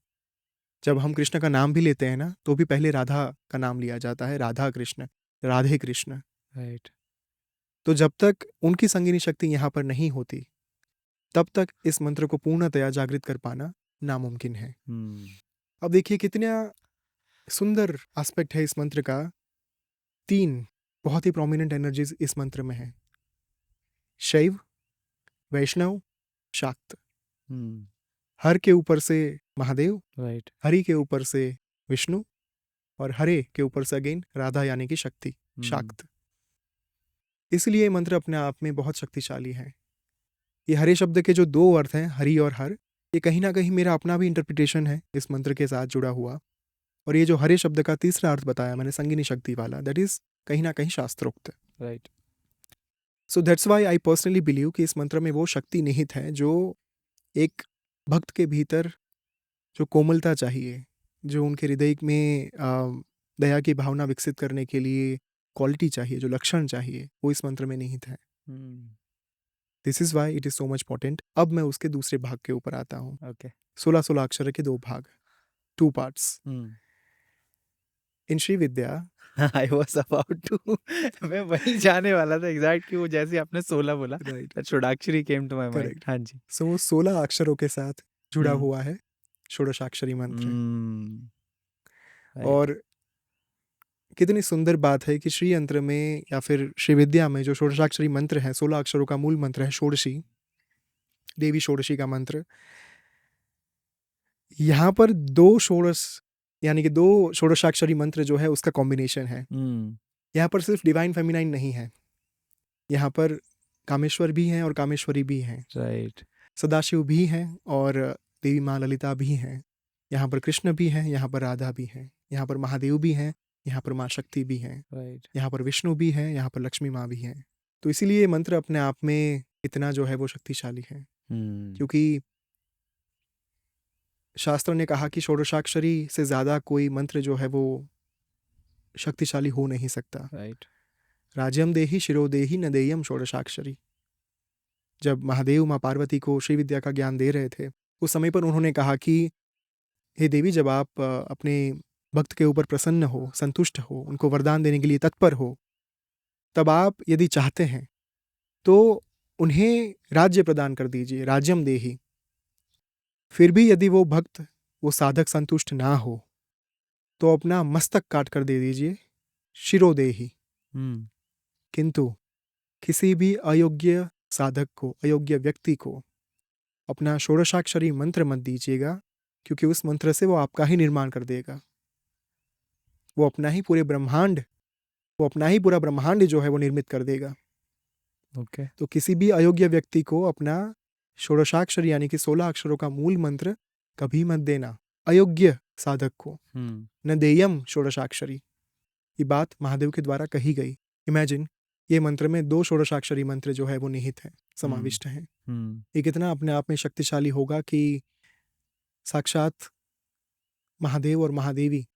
जब हम कृष्ण का नाम भी लेते हैं ना, तो भी पहले राधा का नाम लिया जाता है, राधा कृष्ण, राधे कृष्ण। राइट। तो जब तक उनकी संगीनी शक्ति यहाँ पर नहीं होती तब तक इस मंत्र को पूर्णतया जागृत कर पाना नामुमकिन है। अब देखिए कितना सुंदर एस्पेक्ट है इस मंत्र का। 3 बहुत ही प्रोमिनेंट एनर्जीज इस मंत्र में है, शैव, वैष्णव, शाक्त। हर के ऊपर से महादेव, राइट। हरि के ऊपर से विष्णु, और हरे के ऊपर से अगेन राधा यानी कि शक्ति, शाक्त। इसलिए ये मंत्र अपने आप में बहुत शक्तिशाली है। ये हरे शब्द के जो 2 अर्थ हैं, हरि और हर, ये कहीं ना कहीं मेरा अपना भी इंटरप्रिटेशन है इस मंत्र के साथ जुड़ा हुआ। और ये जो हरे शब्द का तीसरा अर्थ बताया मैंने, संगीनी शक्ति वाला, दैट इज कहीं ना कहीं शास्त्रोक्त। Right. So that's why I personally believe कि इस मंत्र में वो शक्ति निहित है जो एक भक्त के भीतर जो कोमलता चाहिए, जो उनके हृदय में दया की भावना विकसित करने के लिए क्वालिटी चाहिए, जो लक्षण चाहिए, वो इस मंत्र में निहित है। This is why it is so much potent. अब मैं उसके दूसरे भाग के ऊपर आता हूँ। ओके। 16-16 अक्षर के 2 भाग, 2 parts. In Shri Vidya, I was about to मैं वही जाने वाला था एग्जैक्ट कि वो जैसे आपने 16 बोला, राइट, दैट षोडशाक्षरी came to my mind. Correct. हाँ जी। सो वो 16 अक्षरों के साथ जुड़ा हम्म। हुआ है षोडशाक्षरी मंत्र। राइट। और कितनी सुंदर बात है कि श्री यंत्र में या फिर श्री विद्या में जो षोडशाक्षरी मंत्र है, 16 अक्षरों का मूल मंत्र है षोडशी, देवी षोडशी का मंत्र। यहाँ पर 2 षोडश यानी कि 2 षोडशाक्षरी मंत्र जो है उसका कॉम्बिनेशन है। यहाँ पर सिर्फ डिवाइन फेमिनाइन नहीं है, यहाँ पर कामेश्वर भी हैं और कामेश्वरी भी हैं, राइट। सदाशिव भी हैं और देवी माँ ललिता भी हैं। यहाँ पर कृष्ण भी हैं, यहाँ पर राधा भी हैं, यहाँ पर महादेव भी हैं, यहाँ पर माँ शक्ति भी हैं, राइट। यहाँ पर विष्णु भी हैं, यहाँ पर लक्ष्मी माँ भी हैं। तो इसीलिए ये मंत्र अपने आप में इतना जो है वो शक्तिशाली है, क्योंकि शास्त्र ने कहा कि षोडशाक्षरी से ज़्यादा कोई मंत्र जो है वो शक्तिशाली हो नहीं सकता। राइट। राज्यम देहि शिरो देहि न देयम षोडशाक्षरी। जब महादेव माँ पार्वती को श्री विद्या का ज्ञान दे रहे थे, उस समय पर उन्होंने कहा कि हे देवी, जब आप अपने भक्त के ऊपर प्रसन्न हो, संतुष्ट हो, उनको वरदान देने के लिए तत्पर हो, तब आप यदि चाहते हैं तो उन्हें राज्य प्रदान कर दीजिए, राज्यम देहि। फिर भी यदि वो भक्त, वो साधक संतुष्ट ना हो तो अपना मस्तक काट कर दे दीजिए, शिरोदेहि। किंतु किसी भी अयोग्य साधक को, अयोग्य व्यक्ति को अपना षोडशाक्षरी मंत्र मत दीजिएगा, क्योंकि उस मंत्र से वो आपका ही निर्माण कर देगा। वो अपना ही पूरा ब्रह्मांड जो है वो निर्मित कर देगा। ओके। तो किसी भी अयोग्य व्यक्ति को अपना षोडशाक्षरी यानी कि 16 अक्षरों का मूल मंत्र कभी मत देना, अयोग्य साधक को। न देयम षोडशाक्षरी, ये बात महादेव के द्वारा कही गई। इमेजिन, ये मंत्र में 2 षोडशाक्षरी मंत्र जो है वो निहित हैं, समाविष्ट हैं। ये कितना अपने आप में शक्तिशाली होगा कि साक्षात महादेव और महादेवी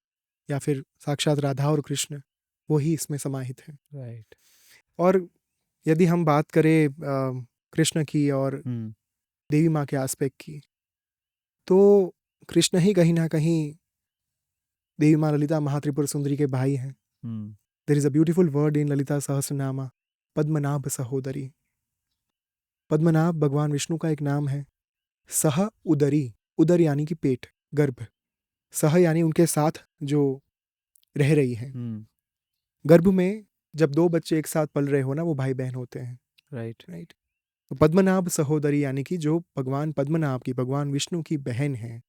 या फिर साक्षात राधा और कृष्ण वो ही इसमें समाहित हैं। राइट। और यदि हम बात करें कृष्ण की और देवी माँ के एस्पेक्ट की, तो कृष्ण ही कहीं ना कहीं देवी माँ ललिता महात्रिपुर सुंदरी के भाई हैं। There is a beautiful word in Lalita Sahasranama, Padmanabha Sahodari. Padmanabha भगवान विष्णु का एक नाम है। सह उदरी, उदर यानी कि पेट, गर्भ, सह यानी उनके साथ जो रह रही है। गर्भ में जब 2 बच्चे एक साथ पल रहे हो ना, वो भाई बहन होते हैं। राइट। राइट। तो पद्मनाभ सहोदरी यानी कि जो भगवान पद्मनाभ की, भगवान विष्णु की बहन है,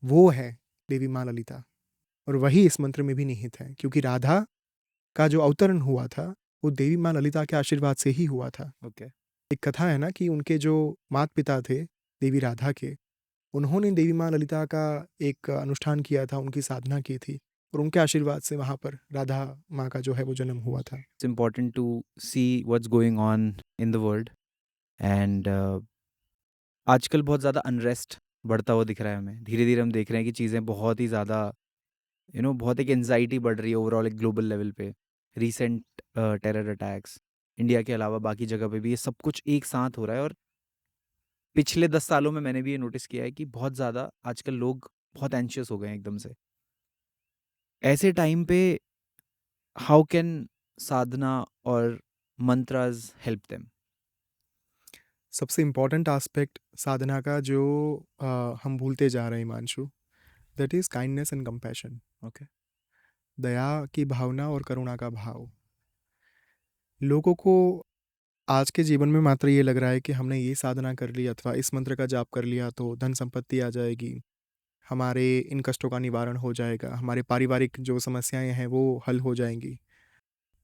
वो है देवी माँ ललिता। और वही इस मंत्र में भी निहित है, क्योंकि राधा का जो अवतरण हुआ था वो देवी माँ ललिता के आशीर्वाद से ही हुआ था। ओके। एक कथा है ना कि उनके जो माता पिता थे देवी राधा के, उन्होंने देवी माँ ललिता का एक अनुष्ठान किया था, उनकी साधना की थी, और उनके आशीर्वाद से वहाँ पर राधा माँ का जो है वो जन्म हुआ था। It's important to see what's going on in the world and आजकल बहुत ज़्यादा अनरेस्ट बढ़ता हुआ दिख रहा है हमें। धीरे धीरे हम देख रहे हैं कि चीज़ें बहुत ही ज़्यादा बहुत एक एंजाइटी बढ़ रही है ओवरऑल एक ग्लोबल लेवल पे। रिसेंट टेरर अटैक्स, इंडिया के अलावा बाकी जगह पे भी ये सब कुछ एक साथ हो रहा है। और पिछले 10 सालों में मैंने भी ये नोटिस किया है कि बहुत ज़्यादा आजकल लोग बहुत एंशियस हो गए हैं एकदम से। ऐसे टाइम पे हाउ कैन साधना और मंत्रास हेल्प देम? सबसे इम्पॉर्टेंट एस्पेक्ट साधना का जो हम भूलते जा रहे हैं Himanshu, that is kindness and compassion. Okay. दया की भावना और करुणा का भाव। लोगों को आज के जीवन में मात्र ये लग रहा है कि हमने ये साधना कर ली अथवा इस मंत्र का जाप कर लिया तो धन संपत्ति आ जाएगी, हमारे इन कष्टों का निवारण हो जाएगा, हमारे पारिवारिक जो समस्याएं हैं वो हल हो जाएंगी।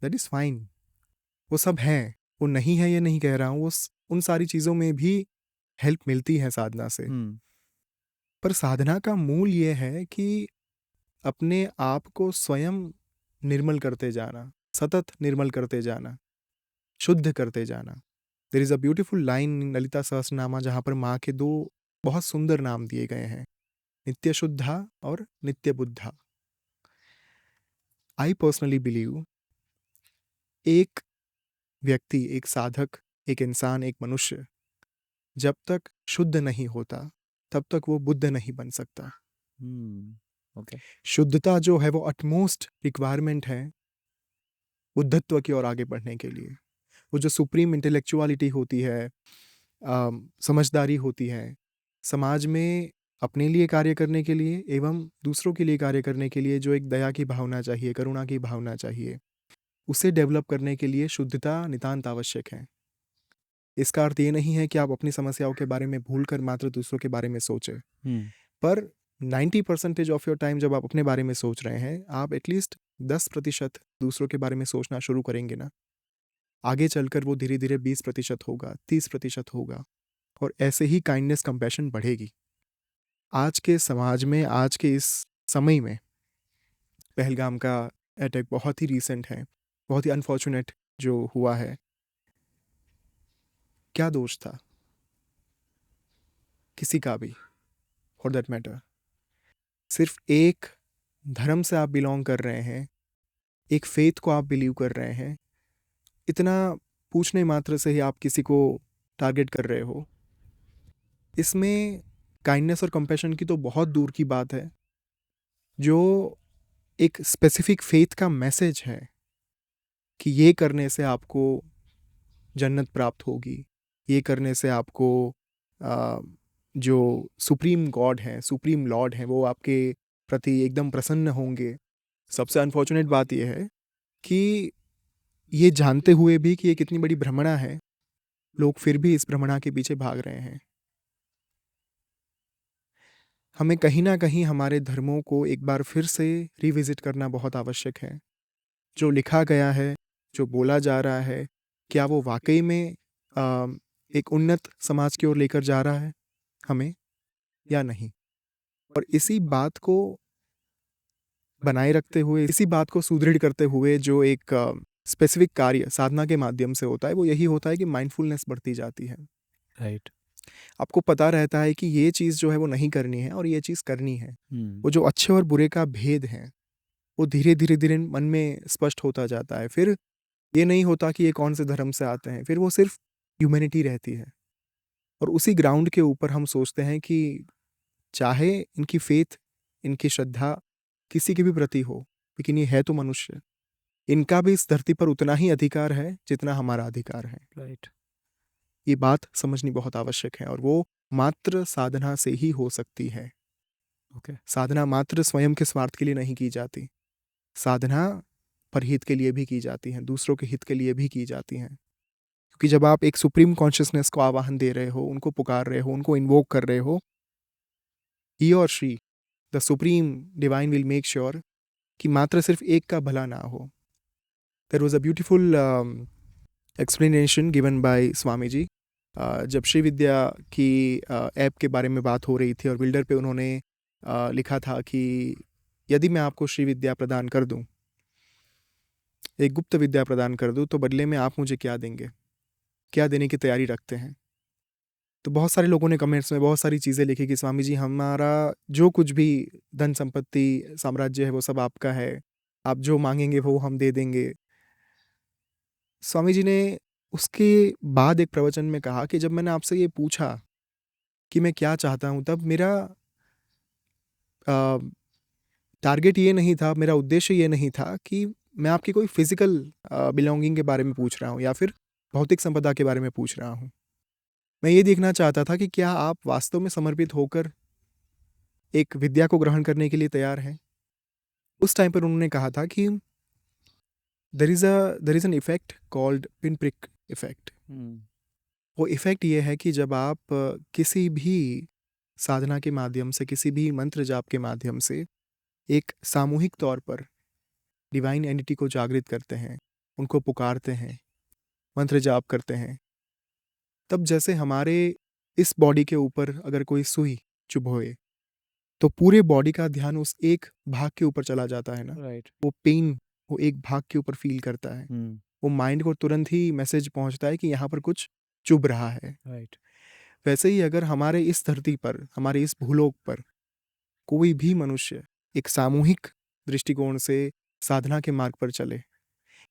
दैट इज़ फाइन, वो सब हैं, वो नहीं है ये नहीं कह रहा हूँ, उन सारी चीज़ों में भी हेल्प मिलती है साधना से। पर साधना का मूल ये है कि अपने आप को स्वयं निर्मल करते जाना, सतत निर्मल करते जाना, शुद्ध करते जाना। There is a beautiful line in Lalita Sahasranama जहाँ पर माँ के 2 बहुत सुंदर नाम दिए गए हैं, नित्य शुद्धा और नित्य बुद्धा। आई पर्सनली बिलीव एक व्यक्ति, एक साधक, एक इंसान, एक मनुष्य जब तक शुद्ध नहीं होता तब तक वो बुद्ध नहीं बन सकता। ओके। शुद्धता जो है वो अटमोस्ट रिक्वायरमेंट है बुद्धत्व की ओर आगे बढ़ने के लिए। वो जो सुप्रीम इंटेलेक्चुअलिटी होती है, समझदारी होती है, समाज में अपने लिए कार्य करने के लिए एवं दूसरों के लिए कार्य करने के लिए जो एक दया की भावना चाहिए, करुणा की भावना चाहिए, उसे डेवलप करने के लिए शुद्धता नितांत आवश्यक है। इसका अर्थ ये नहीं है कि आप अपनी समस्याओं के बारे में भूलकर मात्र दूसरों के बारे में सोचें। पर 90% ऑफ योर टाइम जब आप अपने बारे में सोच रहे हैं, आप एटलीस्ट 10% दूसरों के बारे में सोचना शुरू करेंगे ना, आगे चलकर वो धीरे धीरे 20% होगा, 30% होगा, और ऐसे ही काइंडनेस कंपैशन बढ़ेगी। आज के समाज में, आज के इस समय में पहलगाम का अटैक बहुत ही रीसेंट है, बहुत ही अनफॉर्चुनेट जो हुआ है। क्या दोष था किसी का भी, फॉर दैट मैटर? सिर्फ एक धर्म से आप बिलोंग कर रहे हैं, एक फेथ को आप बिलीव कर रहे हैं, इतना पूछने मात्र से ही आप किसी को टारगेट कर रहे हो। इसमें काइंडनेस और कंपैशन की तो बहुत दूर की बात है। जो एक स्पेसिफिक फेथ का मैसेज है कि ये करने से आपको जन्नत प्राप्त होगी, ये करने से आपको जो सुप्रीम गॉड है, सुप्रीम लॉर्ड है, वो आपके प्रति एकदम प्रसन्न होंगे। सबसे अनफॉर्चुनेट बात यह है कि ये जानते हुए भी कि ये कितनी बड़ी भ्रमणा है, लोग फिर भी इस भ्रमणा के पीछे भाग रहे हैं। हमें कहीं ना कहीं हमारे धर्मों को एक बार फिर से रिविजिट करना बहुत आवश्यक है। जो लिखा गया है, जो बोला जा रहा है, क्या वो वाकई में एक उन्नत समाज की ओर लेकर जा रहा है हमें या नहीं? और इसी बात को बनाए रखते हुए, इसी बात को सुदृढ़ करते हुए जो एक स्पेसिफिक कार्य साधना के माध्यम से होता है, वो यही होता है कि माइंडफुलनेस बढ़ती जाती है। राइट। आपको पता रहता है कि ये चीज़ जो है वो नहीं करनी है और ये चीज़ करनी है। वो जो अच्छे और बुरे का भेद है, वो धीरे धीरे धीरे मन में स्पष्ट होता जाता है। फिर ये नहीं होता कि ये कौन से धर्म से आते हैं, फिर वो सिर्फ ह्यूमैनिटी रहती है। और उसी ग्राउंड के ऊपर हम सोचते हैं कि चाहे इनकी फेथ, इनकी श्रद्धा किसी के भी प्रति हो, लेकिन ये है तो मनुष्य, इनका भी इस धरती पर उतना ही अधिकार है जितना हमारा अधिकार है। राइट। ये बात समझनी बहुत आवश्यक है, और वो मात्र साधना से ही हो सकती है। ओके। साधना मात्र स्वयं के स्वार्थ के लिए नहीं की जाती, साधना परहित के लिए भी की जाती है, दूसरों के हित के लिए भी की जाती हैं। क्योंकि जब आप एक सुप्रीम कॉन्शियसनेस को आवाहन दे रहे हो, उनको पुकार रहे हो, उनको इन्वोक कर रहे हो, ही और she, the supreme divine will make sure कि मात्र सिर्फ एक का भला ना हो। There was a beautiful explanation given by Swami ji. जब श्री विद्या की ऐप के बारे में बात हो रही थी और बिल्डर पे उन्होंने लिखा था कि यदि मैं आपको श्री विद्या प्रदान कर दूं, एक गुप्त विद्या प्रदान कर दूं, तो बदले में आप मुझे क्या देंगे, क्या देने की तैयारी रखते हैं? तो बहुत सारे लोगों ने कमेंट्स में बहुत सारी चीज़ें लिखी कि स्वामी जी, हमारा जो कुछ भी धन संपत्ति साम्राज्य है वो सब आपका है, आप जो मांगेंगे वो हम दे देंगे। स्वामी जी ने उसके बाद एक प्रवचन में कहा कि जब मैंने आपसे ये पूछा कि मैं क्या चाहता हूँ, तब मेरा टारगेट ये नहीं था, मेरा उद्देश्य ये नहीं था कि मैं आपकी कोई फिजिकल बिलोंगिंग के बारे में पूछ रहा हूँ या फिर भौतिक संपदा के बारे में पूछ रहा हूँ। मैं ये देखना चाहता था कि क्या आप वास्तव में समर्पित होकर एक विद्या को ग्रहण करने के लिए तैयार हैं। उस टाइम पर उन्होंने कहा था कि there is an effect called pin prick effect. वो इफेक्ट ये है कि जब आप किसी भी साधना के माध्यम से, किसी भी मंत्र जाप के माध्यम से एक सामूहिक तौर पर डिवाइन एंटिटी को जागृत करते हैं, उनको पुकारते हैं, मंत्र जाप करते हैं, तब जैसे हमारे इस बॉडी के ऊपर अगर कोई सुई चुभोए तो पूरे बॉडी का ध्यान उस एक भाग के ऊपर चला जाता है ना। राइट। वो पेन वो एक भाग के ऊपर फील करता है, वो माइंड को तुरंत ही मैसेज पहुंचता है कि यहाँ पर कुछ चुभ रहा है। राइट। वैसे ही अगर हमारे इस धरती पर, हमारे इस भूलोक पर कोई भी मनुष्य एक सामूहिक दृष्टिकोण से साधना के मार्ग पर चले,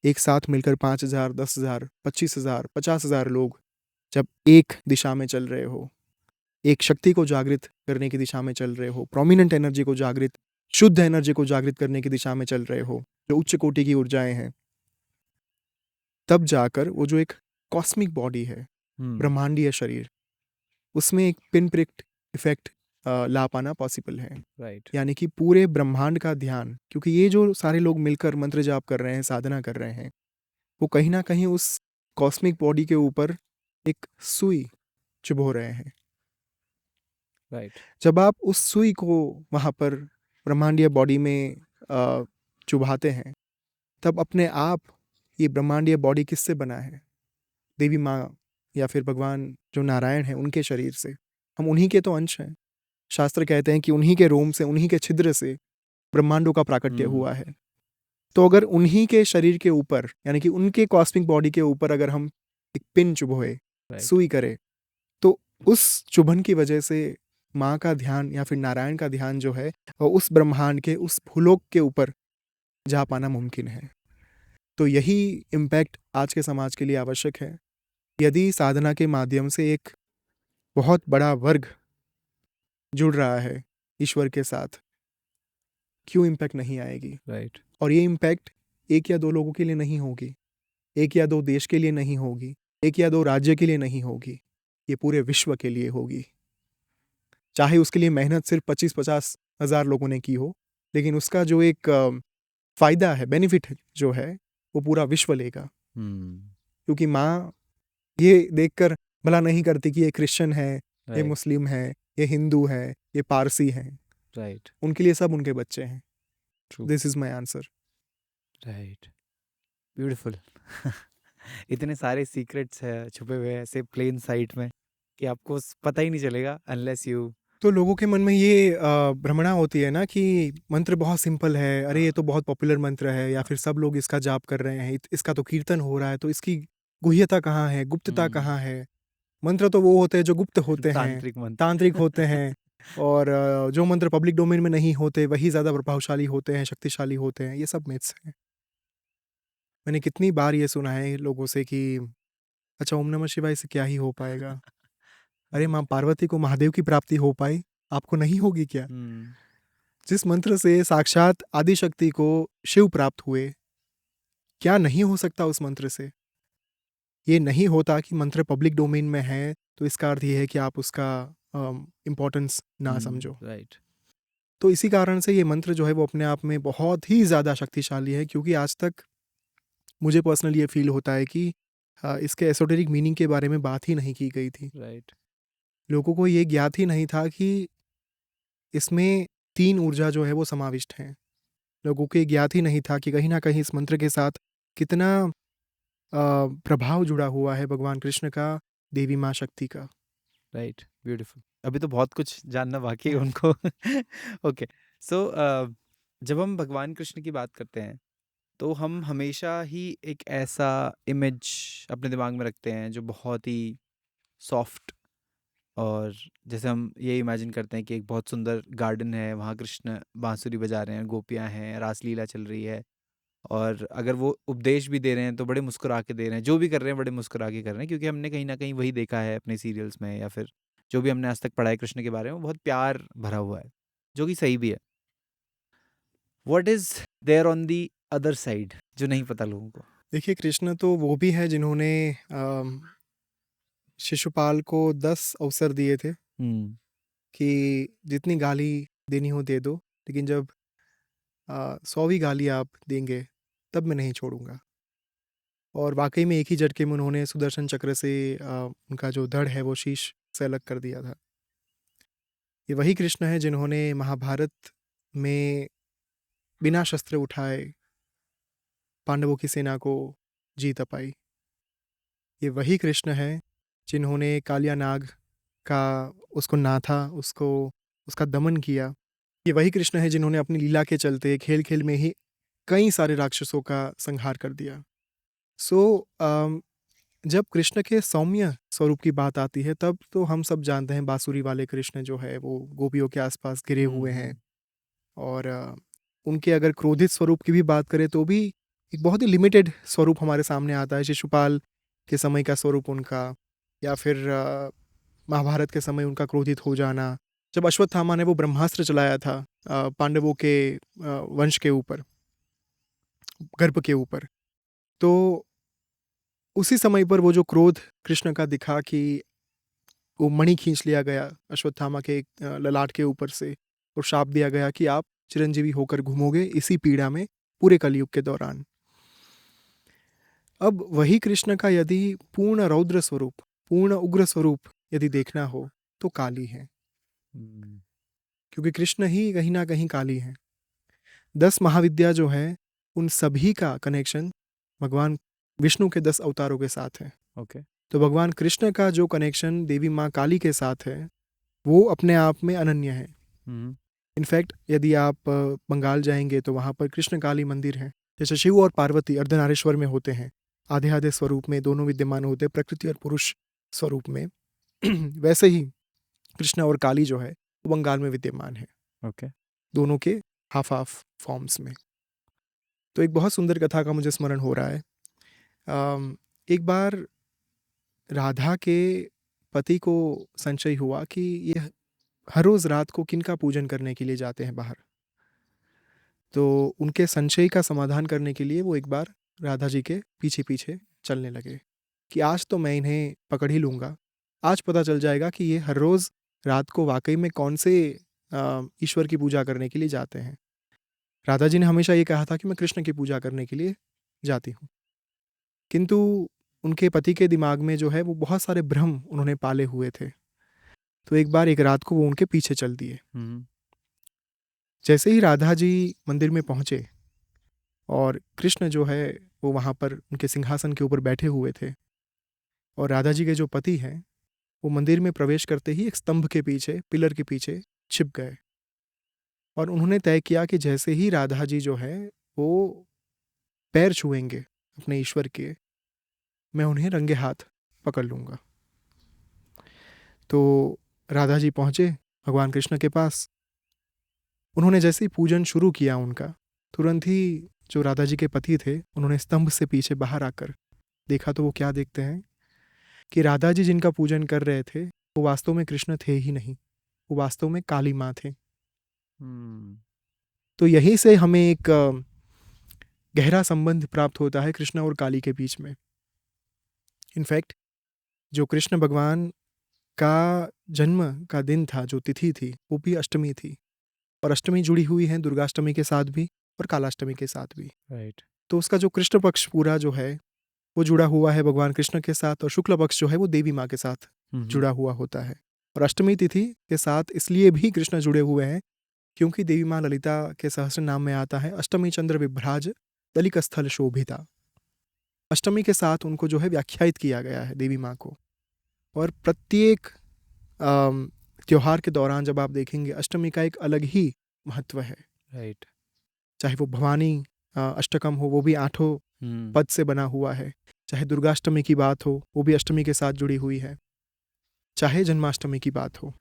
एक साथ मिलकर 5,000, 10,000, 25,000, 50,000 लोग जब एक दिशा में चल रहे हो, एक शक्ति को जागृत करने की दिशा में चल रहे हो, प्रोमिनेंट एनर्जी को जागृत, शुद्ध एनर्जी को जागृत करने की दिशा में चल रहे हो, जो उच्च कोटि की ऊर्जाएं हैं, तब जाकर वो जो एक कॉस्मिक बॉडी है, ब्रह्मांडीय शरीर, उसमें एक पिन प्रिक्ट इफेक्ट ला पाना पॉसिबल है। राइट। यानी कि पूरे ब्रह्मांड का ध्यान, क्योंकि ये जो सारे लोग मिलकर मंत्र जाप कर रहे हैं, साधना कर रहे हैं, वो कहीं ना कहीं उस कॉस्मिक बॉडी के ऊपर एक सुई चुभो रहे हैं। राइट। जब आप उस सुई को वहाँ पर ब्रह्मांडीय बॉडी में चुभाते हैं, तब अपने आप ये ब्रह्मांडीय बॉडी किससे बना है? देवी माँ या फिर भगवान जो नारायण हैं उनके शरीर से। हम उन्हीं के तो अंश हैं। शास्त्र कहते हैं कि उन्हीं के रोम से, उन्हीं के छिद्र से ब्रह्मांडों का प्राकट्य हुआ है। तो अगर उन्हीं के शरीर के ऊपर, यानी कि उनके कॉस्मिक बॉडी के ऊपर अगर हम एक पिन चुभोए, राइट। सुई करे, तो उस चुभन की वजह से माँ का ध्यान या फिर नारायण का ध्यान जो है वो उस ब्रह्मांड के उस भूलोक के ऊपर जा पाना मुमकिन है। तो यही इम्पैक्ट आज के समाज के लिए आवश्यक है। यदि साधना के माध्यम से एक बहुत बड़ा वर्ग जुड़ रहा है ईश्वर के साथ, क्यों इम्पैक्ट नहीं आएगी? राइट। और ये इम्पैक्ट एक या दो लोगों के लिए नहीं होगी, एक या दो देश के लिए नहीं होगी, एक या दो राज्य के लिए नहीं होगी, ये पूरे विश्व के लिए होगी। चाहे उसके लिए मेहनत सिर्फ 25-50 हज़ार लोगों ने की हो, लेकिन उसका जो एक फ़ायदा है, बेनिफिट जो है, वो पूरा विश्व लेगा। क्योंकि माँ ये देखकर भला नहीं करती कि ये क्रिश्चियन है, ये राइट। मुस्लिम है, ये हिंदू है, ये पारसी हैं। राइट। उनके लिए सब उनके बच्चे हैं। True. This is my answer. Right. Beautiful. इतने सारे सीक्रेट्स है छुपे हुए हैं ऐसे प्लेन साइट में कि आपको पता ही नहीं चलेगा अनलेस यू। तो लोगों के मन में ये भ्रमणा होती है ना कि मंत्र बहुत सिंपल है, अरे ये तो बहुत पॉपुलर मंत्र है, या फिर सब लोग इसका जाप कर रहे हैं, इसका तो कीर्तन हो रहा है, तो इसकी गुह्यता कहाँ है, गुप्तता कहाँ है? मंत्र तो वो होते हैं जो गुप्त होते हैं, तांत्रिक मंत्र। तांत्रिक होते हैं, और जो मंत्र पब्लिक डोमेन में नहीं होते वही ज़्यादा प्रभावशाली होते हैं, शक्तिशाली होते हैं। ये सब मिथ्स हैं। मैंने कितनी बार ये सुना है लोगों से कि अच्छा, ओम नमः शिवाय से क्या ही हो पाएगा? अरे माँ पार्वती को महादेव की प्राप्ति हो पाई, आपको नहीं होगी क्या? जिस मंत्र से साक्षात आदिशक्ति को शिव प्राप्त हुए, क्या नहीं हो सकता उस मंत्र से? ये नहीं होता कि मंत्र पब्लिक डोमेन में है तो इसका अर्थ ये है कि आप उसका इम्पोर्टेंस ना समझो। राइट। तो इसी कारण से ये मंत्र जो है वो अपने आप में बहुत ही ज़्यादा शक्तिशाली है, क्योंकि आज तक मुझे पर्सनली ये फील होता है कि इसके एसोटेरिक मीनिंग के बारे में बात ही नहीं की गई थी। राइट। लोगों को ये ज्ञात ही नहीं था कि इसमें 3 ऊर्जा जो है वो समाविष्ट हैं। लोगों को ये ज्ञात ही नहीं था कि कहीं न कहीं इस मंत्र के साथ कितना प्रभाव जुड़ा हुआ है भगवान कृष्ण का, देवी माँ शक्ति का। राइट। ब्यूटीफुल। अभी तो बहुत कुछ जानना बाकी है उनको। ओके। सो जब हम भगवान कृष्ण की बात करते हैं तो हम हमेशा ही एक ऐसा इमेज अपने दिमाग में रखते हैं जो बहुत ही सॉफ्ट, और जैसे हम ये इमेजिन करते हैं कि एक बहुत सुंदर गार्डन है, वहाँ कृष्ण बांसुरी बजा रहे हैं, गोपियाँ हैं, रासलीला चल रही है, और अगर वो उपदेश भी दे रहे हैं तो बड़े मुस्कुरा के दे रहे हैं, जो भी कर रहे हैं बड़े मुस्कुरा के कर रहे हैं, क्योंकि हमने कहीं ना कहीं वही देखा है अपने सीरियल्स में, या फिर जो भी हमने आज तक पढ़ा है कृष्ण के बारे में, वो बहुत प्यार भरा हुआ है, जो कि सही भी है। What is there on the other side जो नहीं पता लोगों को? देखिए, कृष्ण तो वो भी है जिन्होंने शिशुपाल को 10 अवसर दिए थे कि जितनी गाली देनी हो दे दो, लेकिन जब 100वीं गाली आप देंगे तब मैं नहीं छोड़ूंगा। और वाकई में एक ही झटके में उन्होंने सुदर्शन चक्र से उनका जो धड़ है वो शीश से अलग कर दिया था। ये वही कृष्ण है जिन्होंने महाभारत में बिना शस्त्र उठाए पांडवों की सेना को जीत पाई। ये वही कृष्ण है जिन्होंने कालिया नाग का उसको नाथा, उसको उसका दमन किया। ये वही कृष्ण है जिन्होंने अपनी लीला के चलते खेल खेल में ही कई सारे राक्षसों का संहार कर दिया। जब कृष्ण के सौम्य स्वरूप की बात आती है तब तो हम सब जानते हैं बांसुरी वाले कृष्ण जो है वो गोपियों के आसपास घिरे हुए हैं। और उनके अगर क्रोधित स्वरूप की भी बात करें तो भी एक बहुत ही लिमिटेड स्वरूप हमारे सामने आता है। शिशुपाल के समय का स्वरूप उनका, या फिर महाभारत के समय उनका क्रोधित हो जाना, जब अश्वत्थामा ने वो ब्रह्मास्त्र चलाया था पांडवों के वंश के ऊपर, गर्भ के ऊपर, तो उसी समय पर वो जो क्रोध कृष्ण का दिखा कि वो मणि खींच लिया गया अश्वत्थामा के ललाट के ऊपर से, और शाप दिया गया कि आप चिरंजीवी होकर घूमोगे इसी पीड़ा में पूरे कलयुग के दौरान। अब वही कृष्ण का यदि पूर्ण रौद्र स्वरूप, पूर्ण उग्र स्वरूप यदि देखना हो तो काली है, क्योंकि कृष्ण ही कहीं ना कहीं काली है। 10 महाविद्या जो है उन सभी का कनेक्शन भगवान विष्णु के 10 अवतारों के साथ है। ओके। तो भगवान कृष्ण का जो कनेक्शन देवी माँ काली के साथ है वो अपने आप में अनन्य है। इनफैक्ट यदि आप बंगाल जाएंगे तो वहाँ पर कृष्ण काली मंदिर है। जैसे शिव और पार्वती अर्धनारीश्वर में होते हैं, आधे आधे स्वरूप में दोनों विद्यमान होते हैं, प्रकृति और पुरुष स्वरूप में वैसे ही कृष्ण और काली जो है वो बंगाल में विद्यमान है। ओके। दोनों के हाफ हाफ फॉर्म्स में। तो एक बहुत सुंदर कथा का मुझे स्मरण हो रहा है। एक बार राधा के पति को संशय हुआ कि ये हर रोज़ रात को किनका पूजन करने के लिए जाते हैं बाहर। तो उनके संशय का समाधान करने के लिए वो एक बार राधा जी के पीछे पीछे चलने लगे कि आज तो मैं इन्हें पकड़ ही लूँगा, आज पता चल जाएगा कि ये हर रोज़ रात को वाकई में कौन से ईश्वर की पूजा करने के लिए जाते हैं। राधा जी ने हमेशा ये कहा था कि मैं कृष्ण की पूजा करने के लिए जाती हूँ, किंतु उनके पति के दिमाग में जो है वो बहुत सारे भ्रम उन्होंने पाले हुए थे। तो एक बार एक रात को वो उनके पीछे चल दिए। जैसे ही राधा जी मंदिर में पहुँचे और कृष्ण जो है वो वहाँ पर उनके सिंहासन के ऊपर बैठे हुए थे, और राधा जी के जो पति हैं वो मंदिर में प्रवेश करते ही एक स्तंभ के पीछे, पिलर के पीछे छिप गए, और उन्होंने तय किया कि जैसे ही राधा जी जो है वो पैर छुएंगे अपने ईश्वर के, मैं उन्हें रंगे हाथ पकड़ लूँगा। तो राधा जी पहुँचे भगवान कृष्ण के पास। उन्होंने जैसे ही पूजन शुरू किया उनका, तुरंत ही जो राधा जी के पति थे उन्होंने स्तंभ से पीछे बाहर आकर देखा, तो वो क्या देखते हैं कि राधा जी जिनका पूजन कर रहे थे वो वास्तव में कृष्ण थे ही नहीं, वो वास्तव में काली माँ थे। तो यहीं से हमें एक गहरा संबंध प्राप्त होता है कृष्ण और काली के बीच में। इनफैक्ट जो कृष्ण भगवान का जन्म का दिन था, जो तिथि थी, वो भी अष्टमी थी, और अष्टमी जुड़ी हुई है दुर्गाष्टमी के साथ भी और कालाष्टमी के साथ भी। राइट। तो उसका जो कृष्ण पक्ष पूरा जो है वो जुड़ा हुआ है भगवान कृष्ण के साथ, और शुक्ल पक्ष जो है वो देवी माँ के साथ जुड़ा हुआ होता है। और अष्टमी तिथि के साथ इसलिए भी कृष्ण जुड़े हुए हैं क्योंकि देवी माँ ललिता के सहस्र नाम में आता है अष्टमी चंद्र विभ्राज दलिक स्थल शोभिता। अष्टमी के साथ उनको जो है व्याख्यायित किया गया है देवी माँ को। और प्रत्येक त्योहार के दौरान जब आप देखेंगे अष्टमी का एक अलग ही महत्व है। राइट। चाहे वो भवानी अष्टकम हो, वो भी 8 पद से बना हुआ है। चाहे दुर्गाष्टमी की बात हो, वो भी अष्टमी के साथ जुड़ी हुई है। चाहे जन्माष्टमी की बात हो।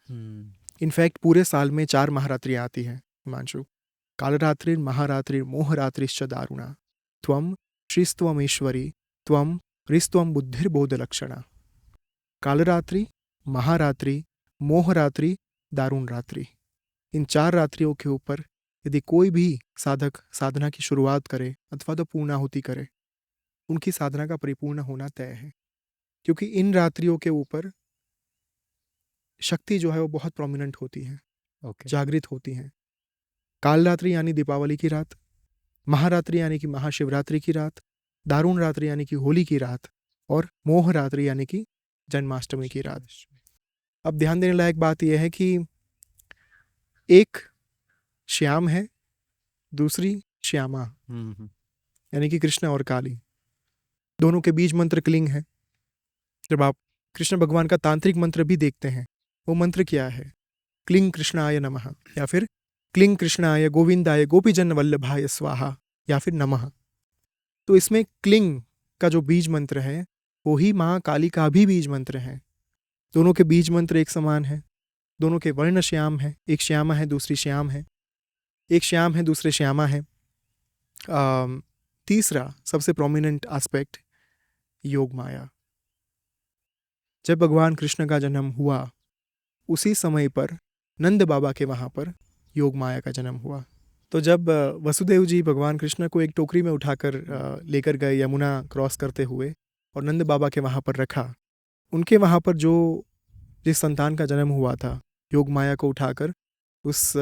इनफैक्ट पूरे साल में 4 महारात्रियाँ आती हैं हिमांशु। कालरात्रि, महारात्रि, मोहरात्रिश्च दारुणा, त्वम श्रीस्त्वमेश्वरी, त्वम ह्रीस्त्वम बुद्धिर्बोधलक्षणा। कालरात्रि, महारात्रि, मोहरात्रि, दारुण रात्रि, इन 4 रात्रियों के ऊपर यदि कोई भी साधक साधना की शुरुआत करे अथवा तो पूर्णाहुति करे, उनकी साधना का परिपूर्ण होना तय है, क्योंकि इन रात्रियों के ऊपर शक्ति जो है वो बहुत प्रोमिनेंट होती है, जागृत होती हैं। कालरात्रि यानी दीपावली की रात, महारात्रि यानी कि महाशिवरात्रि की रात, दारुण रात्रि यानी कि होली की रात, और मोह रात्रि यानी कि जन्माष्टमी की रात। अब ध्यान देने लायक बात यह है कि एक श्याम है, दूसरी श्यामा, यानी कि कृष्ण और काली। दोनों के बीज मंत्र क्लिंग है। जब आप कृष्ण भगवान का तांत्रिक मंत्र भी देखते हैं, वो मंत्र क्या है? क्लिंग कृष्णाय नमः, या फिर क्लिंग कृष्णाय गोविंदाय गोपीजन वल्लभाय स्वाहा, या फिर नमः। तो इसमें क्लिंग का जो बीज मंत्र है वो ही माँ काली का भी बीज मंत्र है। दोनों के बीज मंत्र एक समान है, दोनों के वर्ण श्याम है। एक श्यामा है, दूसरी श्याम है। एक श्याम है, दूसरे श्यामा है। तीसरा सबसे प्रोमिनेंट एस्पेक्ट योग माया। जब भगवान कृष्ण का जन्म हुआ उसी समय पर नंद बाबा के वहाँ पर योग माया का जन्म हुआ। तो जब वसुदेव जी भगवान कृष्ण को एक टोकरी में उठाकर लेकर गए यमुना क्रॉस करते हुए और नंद बाबा के वहाँ पर रखा, उनके वहाँ पर जो जिस संतान का जन्म हुआ था, योग माया को उठाकर, उस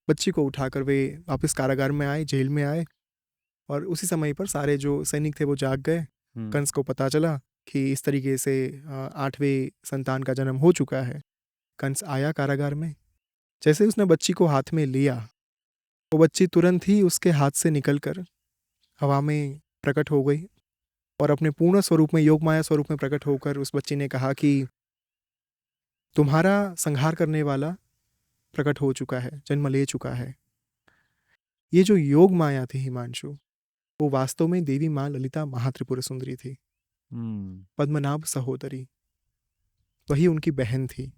बच्ची को उठाकर वे वापस कारागार में आए, जेल में आए। और उसी समय पर सारे जो सैनिक थे वो जाग गए। कंस को पता चला कि इस तरीके से 8वें संतान का जन्म हो चुका है। कंस आया कारागार में। जैसे ही उसने बच्ची को हाथ में लिया, वो बच्ची तुरंत ही उसके हाथ से निकलकर हवा में प्रकट हो गई और अपने पूर्ण स्वरूप में, योग माया स्वरूप में प्रकट होकर उस बच्ची ने कहा कि तुम्हारा संहार करने वाला प्रकट हो चुका है, जन्म ले चुका है। ये जो योग माया थी हिमांशु, वो वास्तव में देवी माँ ललिता महात्रिपुर सुंदरी थी, पद्मनाभ सहोदरी। वही उनकी बहन थी।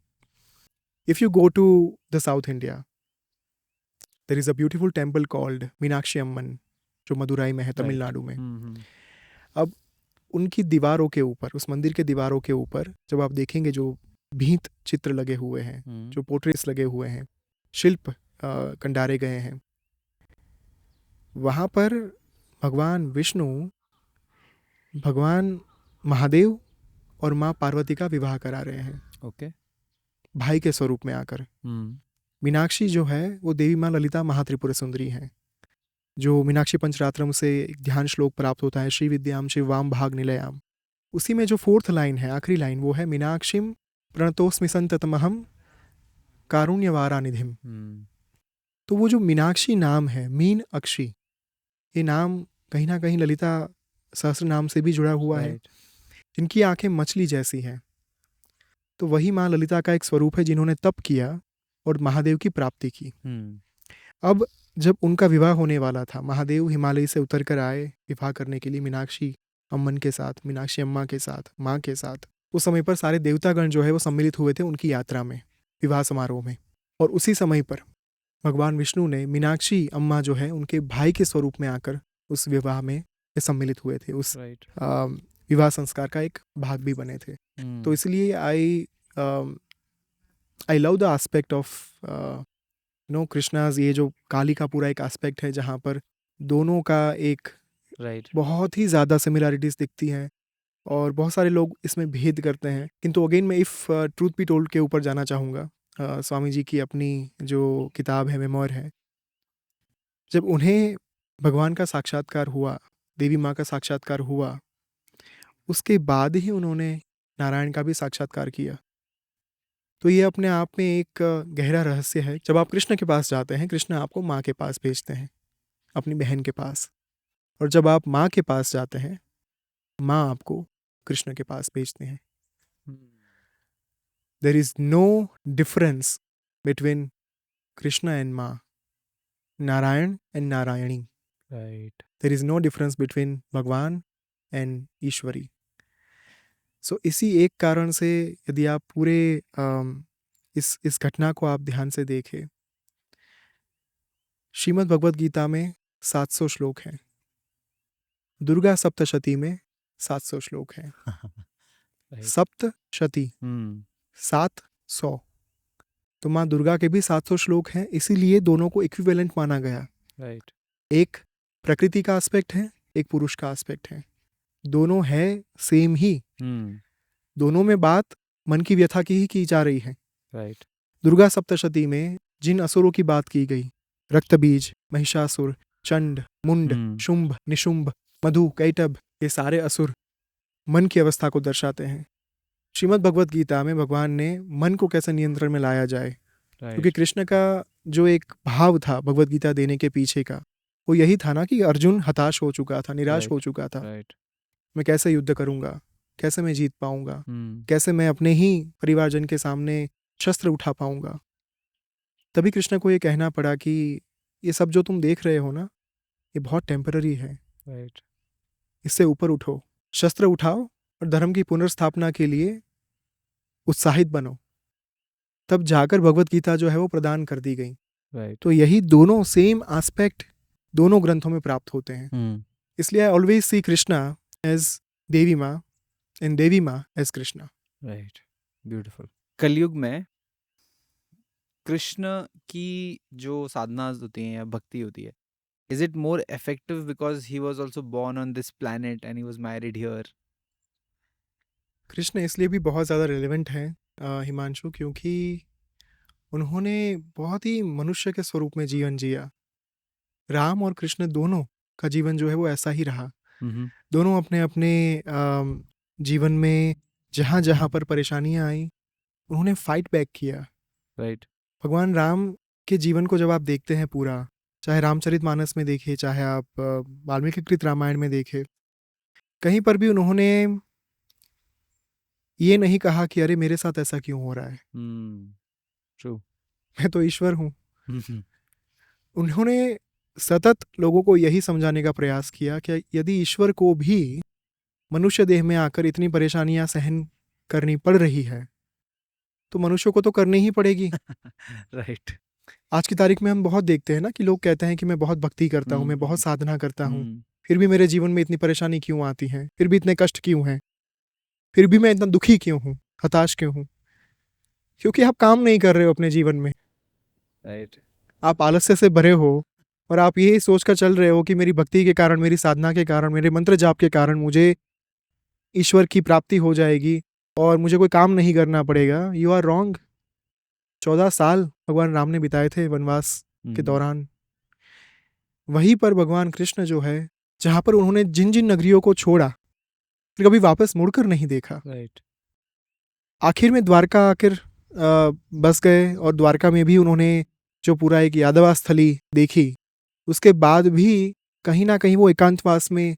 If you go to the south India, there is a beautiful temple called Meenakshi Amman, जो मदुराई में है, तमिलनाडु में। अब उनकी दीवारों के ऊपर, उस मंदिर के दीवारों के ऊपर जब आप देखेंगे, जो भींत चित्र लगे हुए हैं, जो पोर्ट्रेट्स लगे हुए हैं, शिल्प कंडारे गए हैं, वहाँ पर भगवान विष्णु, भगवान महादेव और माँ पार्वती का विवाह करा रहे हैं। ओके। भाई के स्वरूप में आकर। मीनाक्षी जो है वो देवी माँ ललिता महात्रिपुर सुंदरी है, जो मीनाक्षी पंचरात्रम से एक ध्यान श्लोक प्राप्त होता है, श्री विद्याम शिवाम भाग निलयाम। उसी में जो 4th लाइन है, आखिरी लाइन, वो है मीनाक्षीम प्रणतोस्मि संततमहम कारुण्यवारानिधिम। तो वो जो मीनाक्षी नाम है, मीन अक्षी, ये नाम कहीं ना कहीं ललिता सहस्त्र नाम से भी जुड़ा हुआ है। जिनकी आंखें मछली जैसी हैं, तो वही माँ ललिता का एक स्वरूप है जिन्होंने तप किया और महादेव की प्राप्ति की। अब जब उनका विवाह होने वाला था, महादेव हिमालय से उतर कर आए विवाह करने के लिए मीनाक्षी अम्मन के साथ, मीनाक्षी अम्मा के साथ, माँ के साथ। उस समय पर सारे देवतागण जो है वो सम्मिलित हुए थे उनकी यात्रा में, विवाह समारोह में। और उसी समय पर भगवान विष्णु ने मीनाक्षी अम्मा जो है उनके भाई के स्वरूप में आकर उस विवाह में सम्मिलित हुए थे, उस विवाह संस्कार का एक भाग भी बने थे। तो इसलिए I love the aspect of Krishna's, ये जो काली का पूरा एक एस्पेक्ट है जहाँ पर दोनों का एक बहुत ही ज़्यादा सिमिलैरिटीज दिखती हैं और बहुत सारे लोग इसमें भेद करते हैं। किंतु अगेन मैं इफ़ ट्रूथ बी टोल्ड के ऊपर जाना चाहूँगा। स्वामी जी की अपनी जो किताब है, मेमोर है, जब उन्हें भगवान का साक्षात्कार हुआ, देवी माँ का साक्षात्कार हुआ, उसके बाद ही उन्होंने नारायण का भी साक्षात्कार किया। तो ये अपने आप में एक गहरा रहस्य है। जब आप कृष्ण के पास जाते हैं, कृष्ण आपको माँ के पास भेजते हैं, अपनी बहन के पास। और जब आप माँ के पास जाते हैं, माँ आपको कृष्ण के पास भेजते हैं। There is no difference between Krishna and माँ, Narayan and Narayani. There is no difference between भगवान एंड ईश्वरी। सो इसी एक कारण से यदि आप पूरे इस घटना को आप ध्यान से देखें, श्रीमद् भगवद गीता में 700 श्लोक हैं, दुर्गा सप्तशती में 700 श्लोक हैं। सप्तशती 700, तो माँ दुर्गा के भी 700 श्लोक हैं। इसीलिए दोनों को इक्विवेलेंट माना गया। एक प्रकृति का एस्पेक्ट है, एक पुरुष का एस्पेक्ट है, दोनों है सेम ही। दोनों में बात मन की व्यथा की ही की जा रही है। दुर्गा सप्तशती में जिन असुरों की बात की गई, रक्तबीज, महिषासुर, चंड, मुंड, शुंभ, निशुंभ, मधु, कैटभ, ये सारे असुर मन की अवस्था को दर्शाते हैं। श्रीमद् भगवद गीता में भगवान ने मन को कैसे नियंत्रण में लाया जाए, क्योंकि कृष्ण का जो एक भाव था भगवद गीता देने के पीछे का, वो यही था ना कि अर्जुन हताश हो चुका था, निराश हो चुका था। मैं कैसे युद्ध करूंगा, कैसे मैं जीत पाऊंगा, कैसे मैं अपने ही परिवारजन के सामने शस्त्र उठा पाऊंगा। तभी कृष्ण को ये कहना पड़ा कि ये सब जो तुम देख रहे हो ना, ये बहुत टेम्पररी है। इससे ऊपर उठो, शस्त्र उठाओ और धर्म की पुनर्स्थापना के लिए उत्साहित बनो। तब जाकर भगवत गीता जो है वो प्रदान कर दी गई। तो यही दोनों सेम एस्पेक्ट दोनों ग्रंथों में प्राप्त होते हैं। इसलिए I always see Krishna as देवी माँ एंड देवी माँ एज कृष्णा। ब्यूटीफुल। कलयुग में कृष्ण की जो साधना होती है या भक्ति होती है, is it more effective because he was also born on this planet and he was married here? Krishna इसलिए भी बहुत ज़्यादा रिलेवेंट है हिमांशु, क्योंकि उन्होंने बहुत ही मनुष्य के स्वरूप में जीवन जिया। राम और कृष्ण दोनों का जीवन जो है वो ऐसा ही रहा। दोनों अपने अपने जीवन में जहाँ जहाँ पर परेशानियाँ आई, उन्होंने फाइट बैक किया। राइट। भगवान राम के जीवन को जब आप देखते हैं पूरा, चाहे रामचरितमानस में देखिए, चाहे आप वाल्मीकि कृत रामायण में देखें, कहीं पर भी उन्होंने ये नहीं कहा कि अरे मेरे साथ ऐसा क्यों हो रहा है, ट्रू। मैं तो ईश्वर हूँ। उन्होंने सतत लोगों को यही समझाने का प्रयास किया कि यदि ईश्वर को भी मनुष्य देह में आकर इतनी परेशानियां सहन करनी पड़ रही है, तो मनुष्य को तो करनी ही पड़ेगी। राइट। आज की तारीख में हम बहुत देखते हैं ना कि लोग कहते हैं कि मैं बहुत भक्ति करता हूँ, मैं बहुत साधना करता हूँ, फिर भी मेरे जीवन में इतनी परेशानी क्यों आती है, फिर भी इतने कष्ट क्यों हैं, फिर भी मैं इतना दुखी क्यों हूँ, हताश क्यों हूँ? क्योंकि आप काम नहीं कर रहे हो अपने जीवन में। राइट। आप आलस्य से भरे हो और आप यही सोचकर चल रहे हो कि मेरी भक्ति के कारण, मेरी साधना के कारण, मेरे मंत्र जाप के कारण मुझे ईश्वर की प्राप्ति हो जाएगी और मुझे कोई काम नहीं करना पड़ेगा। You are wrong. 14 साल भगवान राम ने बिताए थे वनवास के दौरान। वहीं पर भगवान कृष्ण जो है, जहां पर उन्होंने जिन जिन नगरियों को छोड़ा, फिर कभी वापस मुड़कर नहीं देखा। राइट। आखिर में द्वारका आकर बस गए और द्वारका में भी उन्होंने जो पूरा एक यादवा स्थली देखी, उसके बाद भी कहीं ना कहीं वो एकांतवास में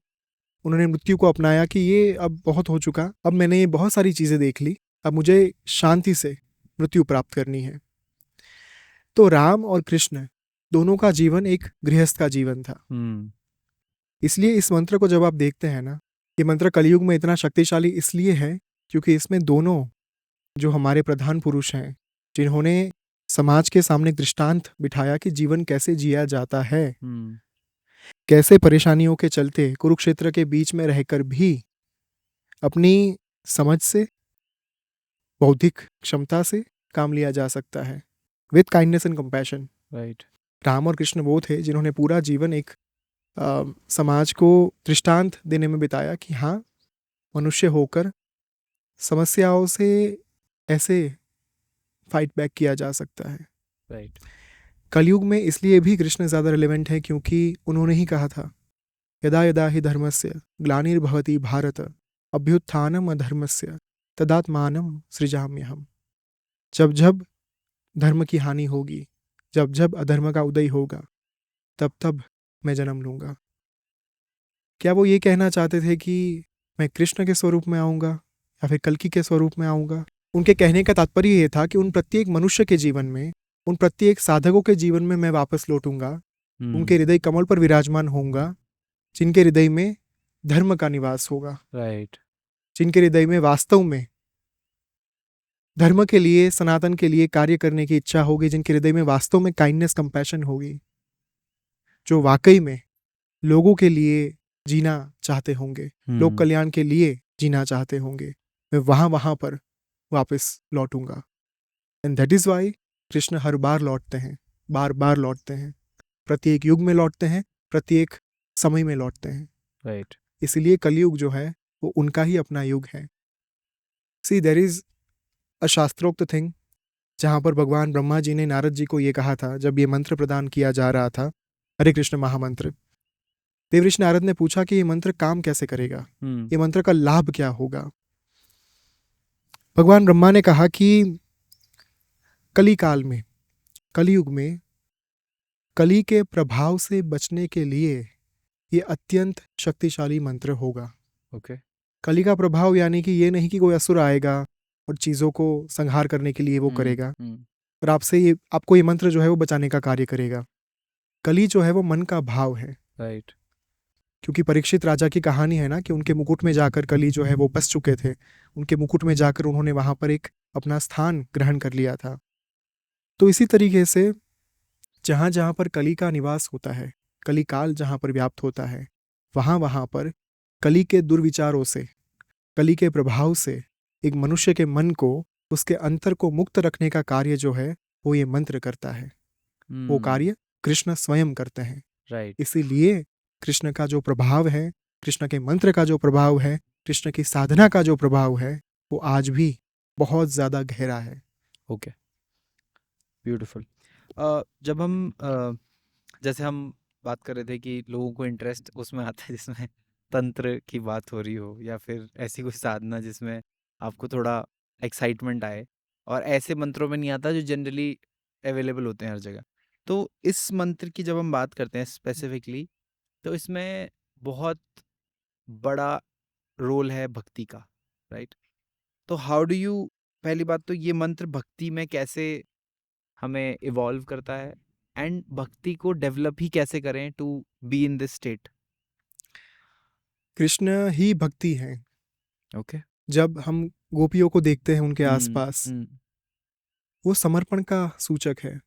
उन्होंने मृत्यु को अपनाया कि ये अब बहुत हो चुका, अब मैंने ये बहुत सारी चीज़ें देख ली, अब मुझे शांति से मृत्यु प्राप्त करनी है। तो राम और कृष्ण दोनों का जीवन एक गृहस्थ का जीवन था। इसलिए इस मंत्र को जब आप देखते हैं ना, ये मंत्र कलयुग में इतना शक्तिशाली इसलिए है क्योंकि इसमें दोनों जो हमारे प्रधान पुरुष हैं, जिन्होंने समाज के सामने दृष्टांत बिठाया कि जीवन कैसे जिया जाता है, कैसे परेशानियों के चलते कुरुक्षेत्र के बीच में रहकर भी अपनी समझ से, बौद्धिक क्षमता से काम लिया जा सकता है, with kindness and compassion. Right. Ram और कृष्ण वो थे जिन्होंने पूरा जीवन एक समाज को दृष्टांत देने में बिताया कि हाँ, मनुष्य होकर समस्याओं से ऐसे फाइट बैक किया जा सकता है। राइट। कलयुग में इसलिए भी कृष्ण ज़्यादा रिलेवेंट है क्योंकि उन्होंने ही कहा था, यदा यदा हि धर्मस्य ग्लानिर्भवति भारत अभ्युत्थानम अधर्मस्य तदात्मानं सृजाम्यहम्। जब जब धर्म की हानि होगी, जब जब अधर्म का उदय होगा, तब तब मैं जन्म लूंगा। क्या वो ये कहना चाहते थे कि मैं कृष्ण के स्वरूप में आऊँगा या फिर कल्कि के स्वरूप में आऊँगा? उनके कहने का तात्पर्य ये था कि उन प्रत्येक मनुष्य के जीवन में, उन प्रत्येक साधकों के जीवन में मैं वापस लौटूंगा, उनके हृदय कमल पर विराजमान होऊंगा, जिनके हृदय में धर्म का निवास होगा। राइट। जिनके हृदय में वास्तव में धर्म के लिए, सनातन के लिए कार्य करने की इच्छा होगी, जिनके हृदय में वास्तव में काइंडनेस, कंपैशन होगी, जो वाकई में लोगों के लिए जीना चाहते होंगे, लोक कल्याण के लिए जीना चाहते होंगे, मैं वहां पर वापस लौटूंगा। And that is why Krishna हर बार लौटते हैं, बार बार लौटते हैं, प्रत्येक युग में लौटते हैं, प्रत्येक समय में लौटते हैं। राइट। इसीलिए कलयुग जो है वो उनका ही अपना युग है। सी, देयर इज अ शास्त्रोक्त थिंग जहां पर भगवान ब्रह्मा जी ने नारद जी को ये कहा था, जब ये मंत्र प्रदान किया जा रहा था, हरे कृष्ण महामंत्र, देवऋषि नारद ने पूछा कि ये मंत्र काम कैसे करेगा, ये मंत्र का लाभ क्या होगा? भगवान ब्रह्मा ने कहा कि कली काल में, कलयुग में कली के प्रभाव से बचने के लिए ये अत्यंत शक्तिशाली मंत्र होगा। ओके। कली का प्रभाव यानी कि ये नहीं कि कोई असुर आएगा और चीज़ों को संहार करने के लिए वो करेगा, और आपको ये मंत्र जो है वो बचाने का कार्य करेगा। कली जो है वो मन का भाव है। राइट। क्योंकि परीक्षित राजा की कहानी है ना कि उनके मुकुट में जाकर कली जो है वो बस चुके थे, उनके मुकुट में जाकर उन्होंने वहां पर एक अपना स्थान ग्रहण कर लिया था। तो इसी तरीके से जहां जहां पर कली का निवास होता है, कली काल जहां पर व्याप्त होता है, वहां पर कली के दुर्विचारों से, कली के प्रभाव से एक मनुष्य के मन को, उसके अंतर को मुक्त रखने का कार्य जो है वो ये मंत्र करता है। वो कार्य कृष्ण स्वयं करते हैं। राइट। इसीलिए कृष्ण का जो प्रभाव है, कृष्ण के मंत्र का जो प्रभाव है, कृष्ण की साधना का जो प्रभाव है, वो आज भी बहुत ज़्यादा गहरा है। Okay, beautiful. जब हम जैसे हम बात कर रहे थे कि लोगों को इंटरेस्ट उसमें आता है जिसमें तंत्र की बात हो रही हो, या फिर ऐसी कोई साधना जिसमें आपको थोड़ा एक्साइटमेंट आए, और ऐसे मंत्रों में नहीं आता जो जनरली अवेलेबल होते हैं हर जगह। तो इस मंत्र की जब हम बात करते हैं स्पेसिफिकली, तो इसमें बहुत बड़ा रोल है भक्ति का, राइट? तो हाउ डू यू, पहली बात तो ये मंत्र भक्ति में कैसे हमें इवॉल्व करता है, एंड भक्ति को डेवलप ही कैसे करें to be in this state? Krishna ही भक्ति है। ओके। जब हम गोपियों को देखते हैं उनके आसपास, वो समर्पण का सूचक है।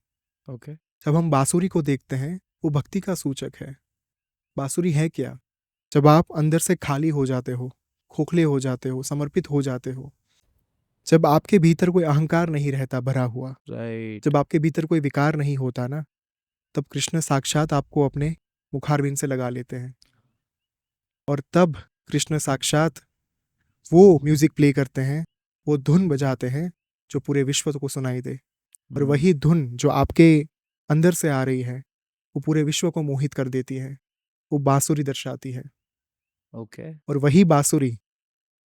ओके। जब हम बांसुरी को देखते हैं, वो भक्ति का सूचक है। बांसुरी है क्या? जब आप अंदर से खाली हो जाते हो, खोखले हो जाते हो, समर्पित हो जाते हो, जब आपके भीतर कोई अहंकार नहीं रहता भरा हुआ, राइट। जब आपके भीतर कोई विकार नहीं होता ना, तब कृष्ण साक्षात आपको अपने मुखारविंद से लगा लेते हैं। और तब कृष्ण साक्षात वो म्यूजिक प्ले करते हैं, वो धुन बजाते हैं जो पूरे विश्व को सुनाई दे। और वही धुन जो आपके अंदर से आ रही है, वो पूरे विश्व को मोहित कर देती है। वो बांसुरी दर्शाती है। ओके। और वही बांसुरी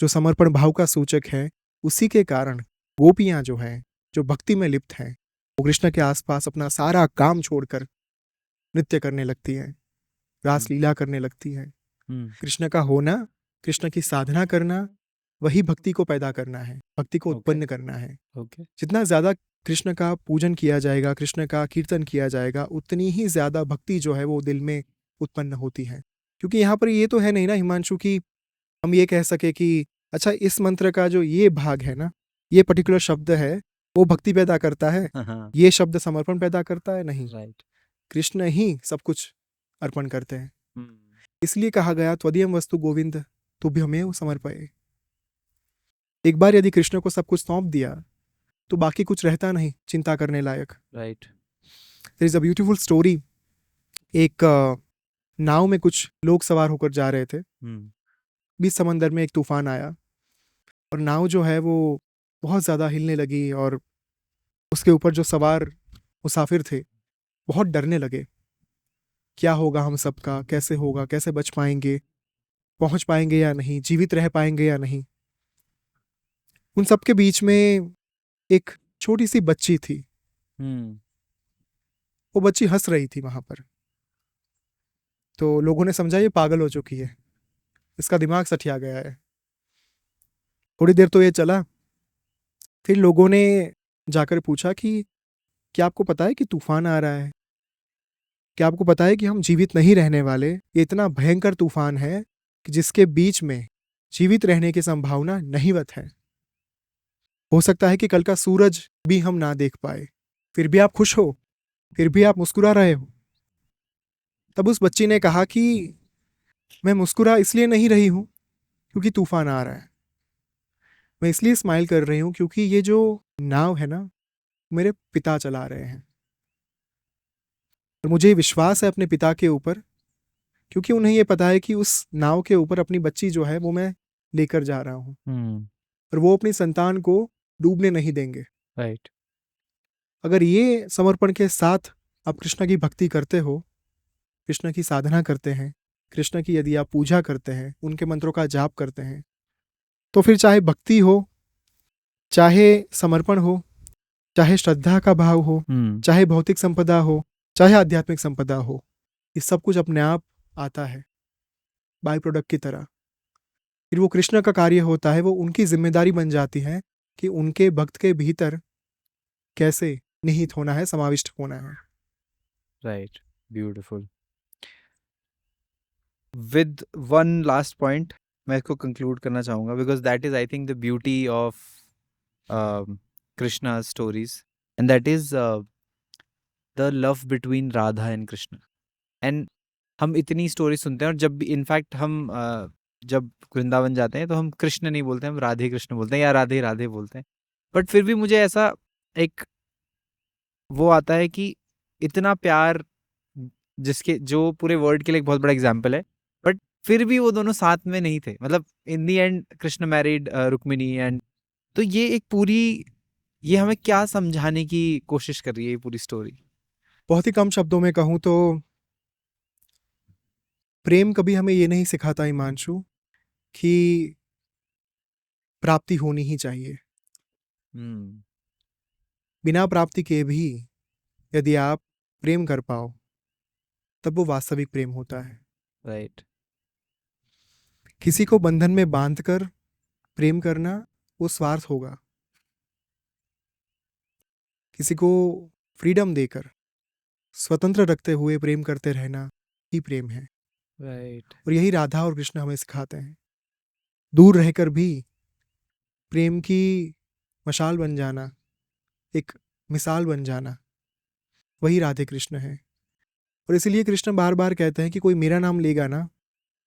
जो समर्पण भाव का सूचक है, उसी के कारण गोपियां जो हैं, जो भक्ति में लिप्त हैं, वो कृष्ण के आसपास अपना सारा काम छोड़कर नृत्य करने लगती हैं, रासलीला करने लगती हैं। कृष्ण का होना, कृष्ण की साधना करना, वही भक्ति को पैदा करना है, भक्ति को उत्पन्न करना है। ओके। जितना ज्यादा कृष्ण का पूजन किया जाएगा, कृष्ण का कीर्तन किया जाएगा, उतनी ही ज्यादा भक्ति जो है वो दिल में उत्पन्न होती है। क्योंकि यहाँ पर ये तो है नहीं ना हिमांशु कि हम ये कह सके कि अच्छा इस मंत्र का जो ये भाग है ना, ये पर्टिकुलर शब्द है, वो भक्ति पैदा करता है, हाँ। ये शब्द समर्पण पैदा करता है। नहीं, राइट। कृष्ण ही सब कुछ अर्पण करते हैं। इसलिए कहा गया त्वदीयम वस्तु गोविंद तुभ्यमेव समर्पये। एक बार यदि कृष्ण को सब कुछ सौंप दिया तो बाकी कुछ रहता नहीं चिंता करने लायक। Right. There is a beautiful story. एक नाव में कुछ लोग सवार होकर जा रहे थे। बीच समंदर में एक तूफान आया और नाव जो है वो बहुत ज़्यादा हिलने लगी, और उसके ऊपर जो सवार मुसाफिर थे बहुत डरने लगे। क्या होगा हम सबका, कैसे होगा, कैसे बच पाएंगे, पहुंच पाएंगे या नहीं, जीवित रह पाएंगे या नहीं। उन सबके बीच में एक छोटी सी बच्ची थी। वो बच्ची हंस रही थी वहां पर। तो लोगों ने समझा ये पागल हो चुकी है, इसका दिमाग सठिया गया है। थोड़ी देर तो ये चला, फिर लोगों ने जाकर पूछा कि क्या आपको पता है कि तूफान आ रहा है? क्या आपको पता है कि हम जीवित नहीं रहने वाले? ये इतना भयंकर तूफान है कि जिसके बीच में जीवित रहने की संभावना नहीवत है। हो सकता है कि कल का सूरज भी हम ना देख पाए। फिर भी आप खुश हो, फिर भी आप मुस्कुरा रहे हो। तब उस बच्ची ने कहा कि मैं मुस्कुरा इसलिए नहीं रही हूं क्योंकि तूफान आ रहा है। मैं इसलिए स्माइल कर रही हूं क्योंकि ये जो नाव है ना, मेरे पिता चला रहे हैं। और मुझे विश्वास है अपने पिता के ऊपर, क्योंकि उन्हें ये पता है कि उस नाव के ऊपर अपनी बच्ची जो है वो मैं लेकर जा रहा हूं, और वो अपनी संतान को डूबने नहीं देंगे। राइट। अगर ये समर्पण के साथ आप कृष्ण की भक्ति करते हो, कृष्ण की साधना करते हैं, कृष्ण की यदि आप पूजा करते हैं, उनके मंत्रों का जाप करते हैं, तो फिर चाहे भक्ति हो, चाहे समर्पण हो, चाहे श्रद्धा का भाव हो, चाहे भौतिक संपदा हो, चाहे आध्यात्मिक संपदा हो, ये सब कुछ अपने आप आता है बाय प्रोडक्ट की तरह। फिर वो कृष्ण का कार्य होता है, वो उनकी जिम्मेदारी बन जाती है कि उनके भक्त के भीतर कैसे निहित होना है, समाविष्ट होना है। Right. Beautiful. With one last point मैं इसको कंक्लूड करना चाहूँगा, because that is I think the beauty of Krishna stories, and that is the love between Radha and Krishna. And हम इतनी स्टोरी सुनते हैं, और जब भी इनफैक्ट हम जब वृंदावन जाते हैं तो हम कृष्ण नहीं बोलते, हम राधे कृष्ण बोलते हैं या राधे राधे बोलते हैं। बट फिर भी मुझे ऐसा एक वो आता है कि इतना प्यार, जिसके जो पूरे वर्ल्ड के लिए एक बहुत बड़ा एग्जाम्पल है, बट फिर भी वो दोनों साथ में नहीं थे। मतलब in the end Krishna married Rukmini, and तो ये हमें क्या समझाने की कोशिश कर रही है ये पूरी स्टोरी? बहुत ही कम शब्दों में कहूँ तो प्रेम कभी हमें ये नहीं सिखाता हिमांशु कि प्राप्ति होनी ही चाहिए। हम्म। बिना प्राप्ति के भी यदि आप प्रेम कर पाओ तब वो वास्तविक प्रेम होता है। राइट। किसी को बंधन में बांधकर प्रेम करना वो स्वार्थ होगा। किसी को फ्रीडम देकर स्वतंत्र रखते हुए प्रेम करते रहना ही प्रेम है। राइट। और यही राधा और कृष्ण हमें सिखाते हैं। दूर रहकर भी प्रेम की मशाल बन जाना, एक मिसाल बन जाना, वही राधे कृष्ण है। और इसीलिए कृष्ण बार बार कहते हैं कि कोई मेरा नाम लेगा ना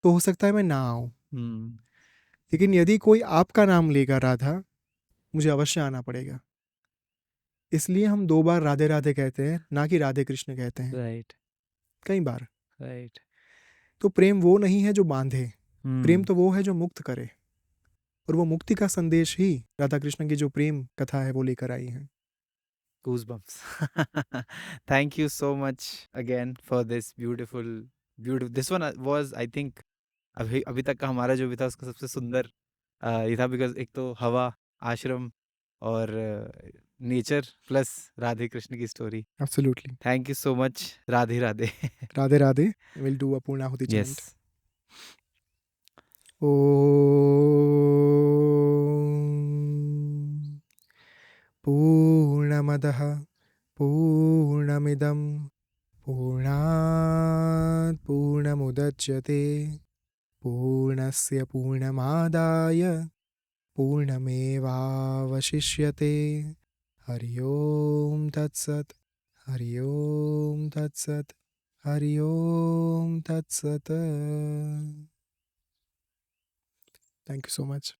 तो हो सकता है मैं ना आऊं, हम्म। लेकिन यदि कोई आपका नाम लेगा राधा, मुझे अवश्य आना पड़ेगा। इसलिए हम 2 बार राधे राधे कहते हैं, ना कि राधे कृष्ण कहते हैं राइट। कई बार। राइट। तो प्रेम वो नहीं है जो बांधे, प्रेम हम्म। तो वो है जो मुक्त करे। और वो मुक्ति का संदेश ही राधा कृष्ण की जो प्रेम कथा है वो लेकर आई है। Goosebumps. Thank you so much again for this beautiful. This one was, I think, अभी अभी तक का हमारा जो भी था उसका सबसे सुंदर ये था, बिकॉज एक तो हवा, आश्रम और नेचर प्लस राधे कृष्ण की story. Absolutely. Thank you so much. Radhe Radhe. Radhe Radhe. Will do a purnahuti yes. Chant. ओ पूर्णमदः पूर्णमिदं पूर्णात् पूर्णमुदच्यते पूर्णस्य पूर्णमादाय पूर्णमेवावशिष्यते। हरि ओम तत्सत्। हरि ओम तत्सत्। हरि ओम तत्सत्। Thank you so much.